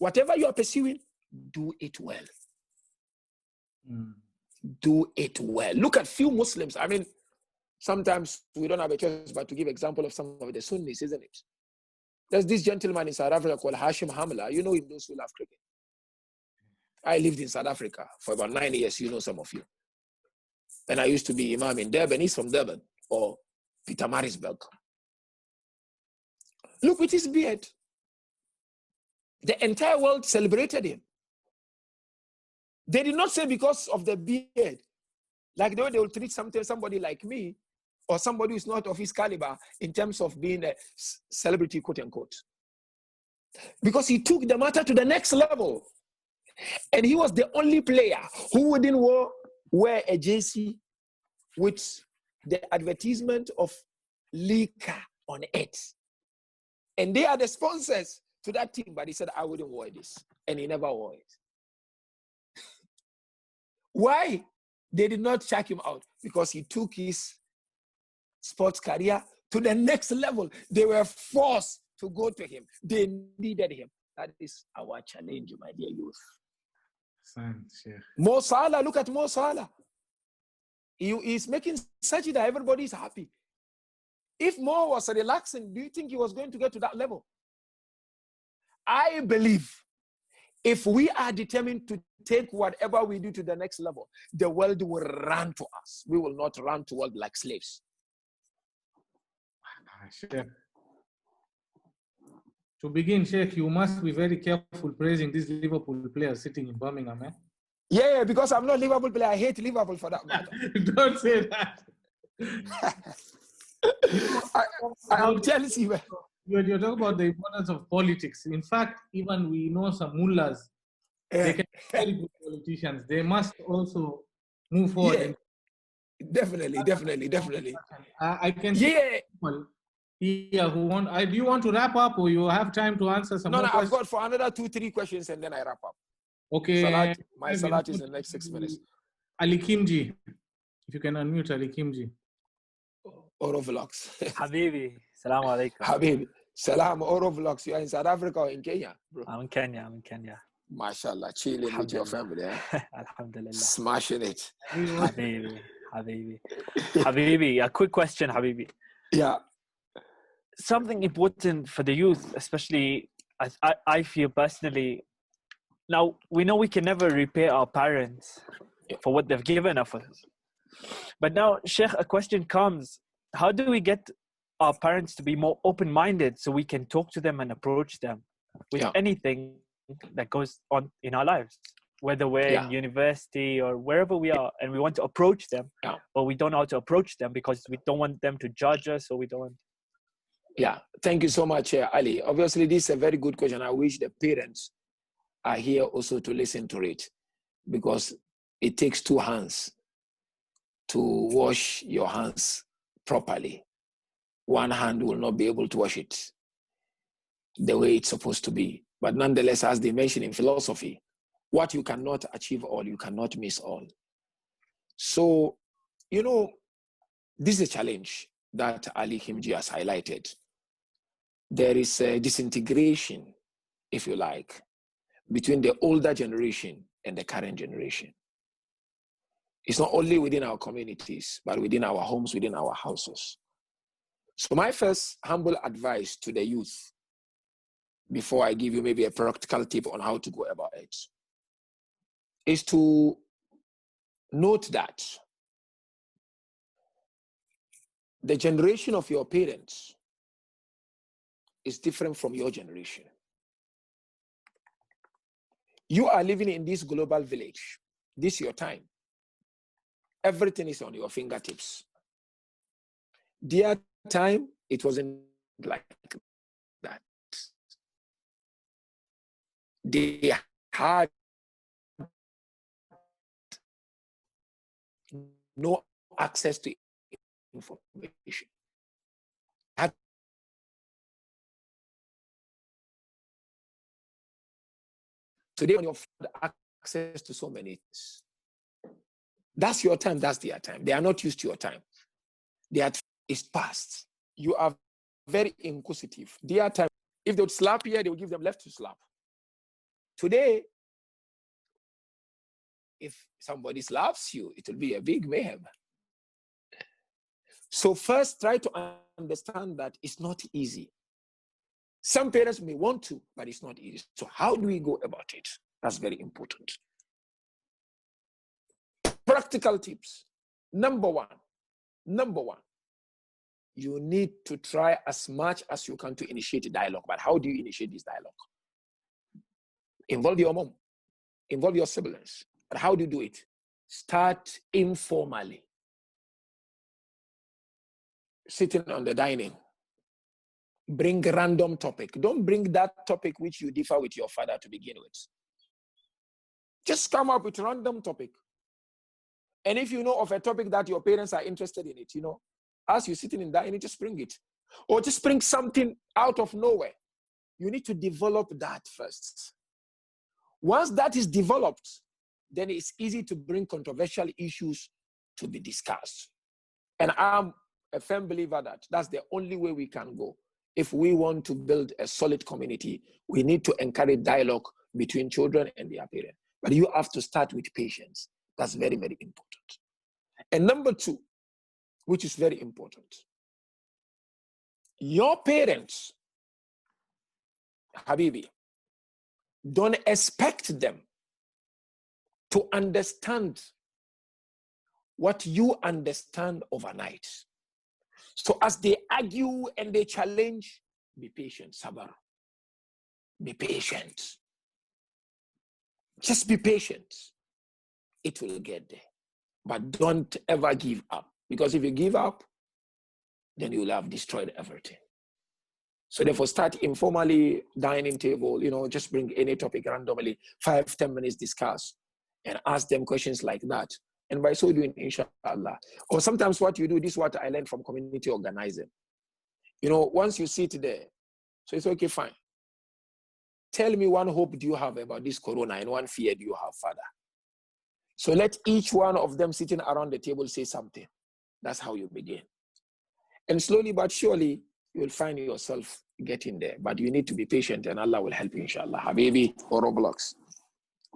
S2: Whatever you are pursuing, do it well. Do it well. Look at few Muslims. I mean, sometimes we don't have a choice but to give example of some of the Sunnis, isn't it? There's this gentleman in South Africa called Hashim Hamla. You know him, those who love cricket. I lived in South Africa for about 9 years. You know some of you. And I used to be Imam in Durban. He's from Durban or Pietermaritzburg. Look with his beard. The entire world celebrated him. They did not say because of the beard, like the way they will treat somebody like me or somebody who's not of his caliber in terms of being a celebrity, quote unquote. Because he took the matter to the next level. And he was the only player who wouldn't wear a jersey with the advertisement of liquor on it. And they are the sponsors to that team, but he said, I wouldn't wear this. And he never wore it. Why? They did not check him out because he took his sports career to the next level. They were forced to go to him. They needed him. That is our challenge, my dear youth.
S3: Thanks, Sheikh.
S2: Mo Salah, look at Mo Salah. He is making such that everybody is happy. If Mo was relaxing, do you think he was going to get to that level? I believe if we are determined to take whatever we do to the next level, the world will run to us. We will not run to the world like slaves.
S3: Sheikh. To begin, Sheikh, you must be very careful praising these Liverpool players sitting in Birmingham, man.
S2: Yeah, because I'm not a Liverpool player. I hate Liverpool for that matter.
S3: Don't say that.
S2: I'm Chelsea, man.
S3: You're talking about the importance of politics. In fact, even we know some mullahs, they can be very good politicians. They must also move forward.
S2: Yeah, definitely.
S3: I can see people here who want. Do you want to wrap up, or you have time to answer some more questions?
S2: I've got for another 2-3 questions, and then I wrap up.
S3: Okay.
S2: My salat is in the next 6 minutes.
S3: Ali Kimji, if you can unmute Ali Kimji.
S2: Orovlogs.
S8: Habibi, salam alaikum.
S2: Habibi, salam, Orovlogs. You are in South Africa or in Kenya, bro?
S8: I'm in Kenya.
S2: MashaAllah, chilling with your family.
S8: Alhamdulillah.
S2: Smashing it.
S8: Habibi, a quick question, Habibi.
S2: Yeah.
S8: Something important for the youth, especially I feel personally. Now, we know we can never repay our parents for what they've given us. But now, Sheikh, a question comes. How do we get our parents to be more open-minded so we can talk to them and approach them with anything that goes on in our lives? Whether we're in university or wherever we are, and we want to approach them, but we don't know how to approach them because we don't want them to judge us, or we don't want...
S2: Yeah, thank you so much, Ali. Obviously, this is a very good question. I wish the parents are here also to listen to it, because it takes 2 hands to wash your hands properly. 1 hand will not be able to wash it the way it's supposed to be. But nonetheless, as they mention in philosophy, what you cannot achieve all, you cannot miss all. So, you know, this is a challenge that Ali Kimji has highlighted. There is a disintegration, if you like, between the older generation and the current generation. It's not only within our communities, but within our homes, within our houses. So my first humble advice to the youth before I give you maybe a practical tip on how to go about it, is to note that the generation of your parents is different from your generation. You are living in this global village. This is your time. Everything is on your fingertips. Their time, it wasn't like that. They had no access to information. Today, when you have access to so many things, that's your time, that's their time. They are not used to your time. Their time is past. You are very inquisitive. Their time, if they would slap here, they will give them left to slap. Today, if somebody slaps you, it will be a big mayhem. So first, try to understand that it's not easy. Some parents may want to, but it's not easy. So how do we go about it? That's very important. Practical tips. Number one, you need to try as much as you can to initiate a dialogue. But how do you initiate this dialogue? Involve your mom, involve your siblings. But how do you do it? Start informally. Sitting on the dining. Bring random topic. Don't bring that topic which you differ with your father to begin with. Just come up with a random topic. And if you know of a topic that your parents are interested in it, as you're sitting in dining, just bring it. Or just bring something out of nowhere. You need to develop that first. Once that is developed, then it's easy to bring controversial issues to be discussed. And I'm a firm believer that that's the only way we can go. If we want to build a solid community, we need to encourage dialogue between children and their parents. But you have to start with patience. That's very, very important. And number two, which is very important, your parents, Habibi, don't expect them to understand what you understand overnight. So as they argue and they challenge, be patient, Sabar. Be patient. Just be patient. It will get there. But don't ever give up. Because if you give up, then you will have destroyed everything. So therefore, start informally, dining table, just bring any topic randomly, 5-10 minutes discuss, and ask them questions like that. And by so doing, inshallah. Or sometimes what you do, this is what I learned from community organizing. Once you sit there, so it's okay, fine. Tell me one hope do you have about this corona and one fear do you have, Father? So let each one of them sitting around the table say something. That's how you begin. And slowly but surely, you will find yourself getting there. But you need to be patient and Allah will help you, inshallah. Habibi or Roblox.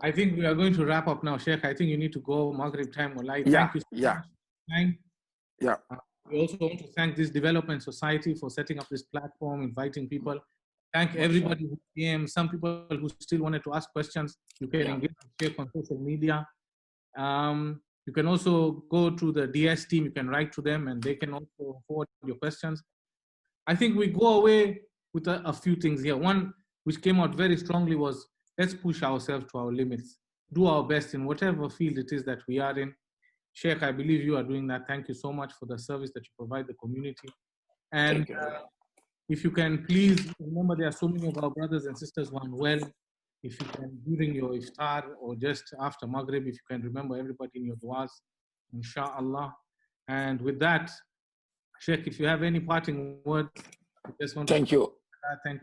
S3: I think we are going to wrap up now, Sheikh. I think you need to go Maghrib time. Thank you so much.
S2: Yeah.
S3: We also want to thank this development society for setting up this platform, inviting people. Thank everybody who came. Some people who still wanted to ask questions. You can engage with Sheikh on social media. You can also go to the DS team. You can write to them and they can also forward your questions. I think we go away with a few things here. One which came out very strongly was, let's push ourselves to our limits. Do our best in whatever field it is that we are in. Sheikh, I believe you are doing that. Thank you so much for the service that you provide the community. And if you can please remember, there are so many of our brothers and sisters who are unwell. If you can, during your iftar or just after Maghrib, if you can remember everybody in your du'as, inshallah. And with that, Sheikh, if you have any parting words, I just want
S2: thank you.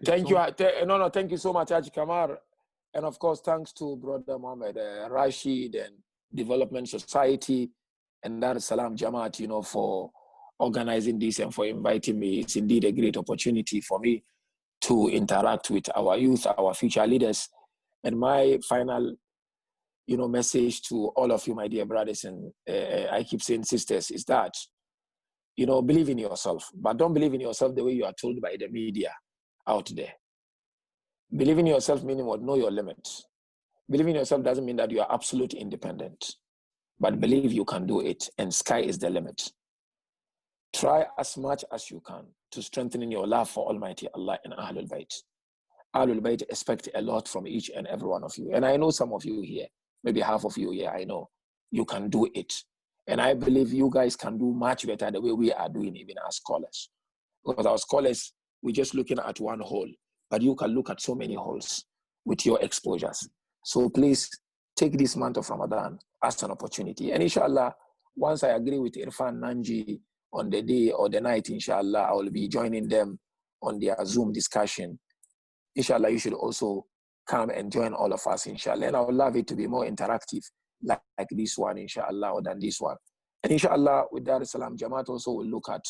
S3: Thank you.
S2: Thank you so much, Haji Kamar. And of course, thanks to Brother Muhammad Rashid and Development Society and Dar es Salaam Jamaat, for organizing this and for inviting me. It's indeed a great opportunity for me to interact with our youth, our future leaders. And my final, message to all of you, my dear brothers, and I keep saying sisters, is that, believe in yourself, but don't believe in yourself the way you are told by the media out there. Believe in yourself meaning what? Know your limits. Believe in yourself doesn't mean that you are absolutely independent, but believe you can do it, and sky is the limit. Try as much as you can to strengthen your love for Almighty Allah and Ahlul Bayt. Ahlul Bayt expect a lot from each and every one of you. And I know some of you here, maybe half of you here, I know you can do it. And I believe you guys can do much better the way we are doing, even as scholars. Because our scholars, we're just looking at one hole, but you can look at so many holes with your exposures. So please take this month of Ramadan as an opportunity. And inshallah, once I agree with Irfan Nanji on the day or the night, inshallah, I will be joining them on their Zoom discussion. Inshallah, you should also come and join all of us, inshallah. And I would love it to be more interactive, like this one, inshallah, or than this one. And inshallah, with Dar es Salaam Jamaat also will look at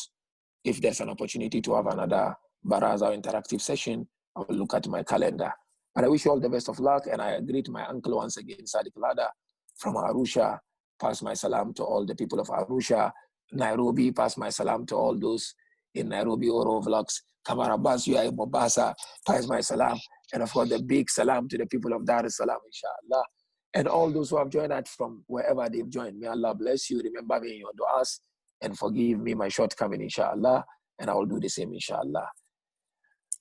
S2: if there's an opportunity to have another Baraza interactive session. I will look at my calendar. And I wish you all the best of luck. And I agree to my uncle once again, Sadiq Lada from Arusha. Pass my salam to all the people of Arusha. Nairobi, pass my salam to all those in Nairobi, Oro Vlogs. Kamara Basua in Mombasa, pass my salam. And of course, the big salam to the people of Dar es Salaam, inshallah. And all those who have joined us from wherever they've joined. May Allah bless you. Remember me in your du'as and forgive me my shortcoming, inshallah. And I will do the same, inshallah.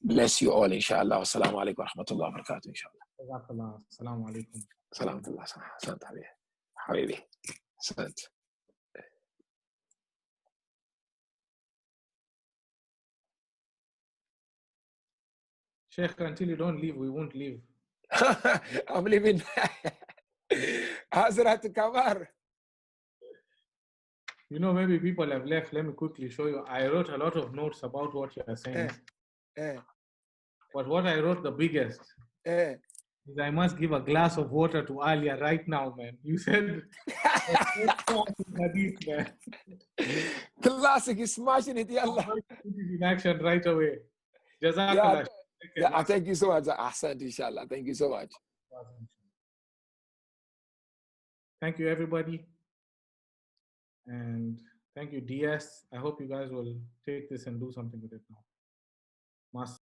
S2: Bless you all, inshallah. Assalamu alaikum wa rahmatullahi wa barakatuh, inshallah.
S3: Assalamu alaikum.
S2: Salam to Allah. Salam to Habibi. Salam.
S3: Sheikh, until you don't leave, we won't leave.
S2: I'm leaving. Hazrat Kamar.
S3: You know, maybe people have left. Let me quickly show you. I wrote a lot of notes about what you are saying. But what I wrote the biggest is I must give a glass of water to Alia right now, man. You said man.
S2: Classic, is smashing it, yallah.
S3: In action right away. Jazakallah.
S2: Yeah, thank you so much. Ahsan, inshallah. Thank you so much.
S3: Thank you, everybody. And thank you, DS. I hope you guys will take this and do something with it now.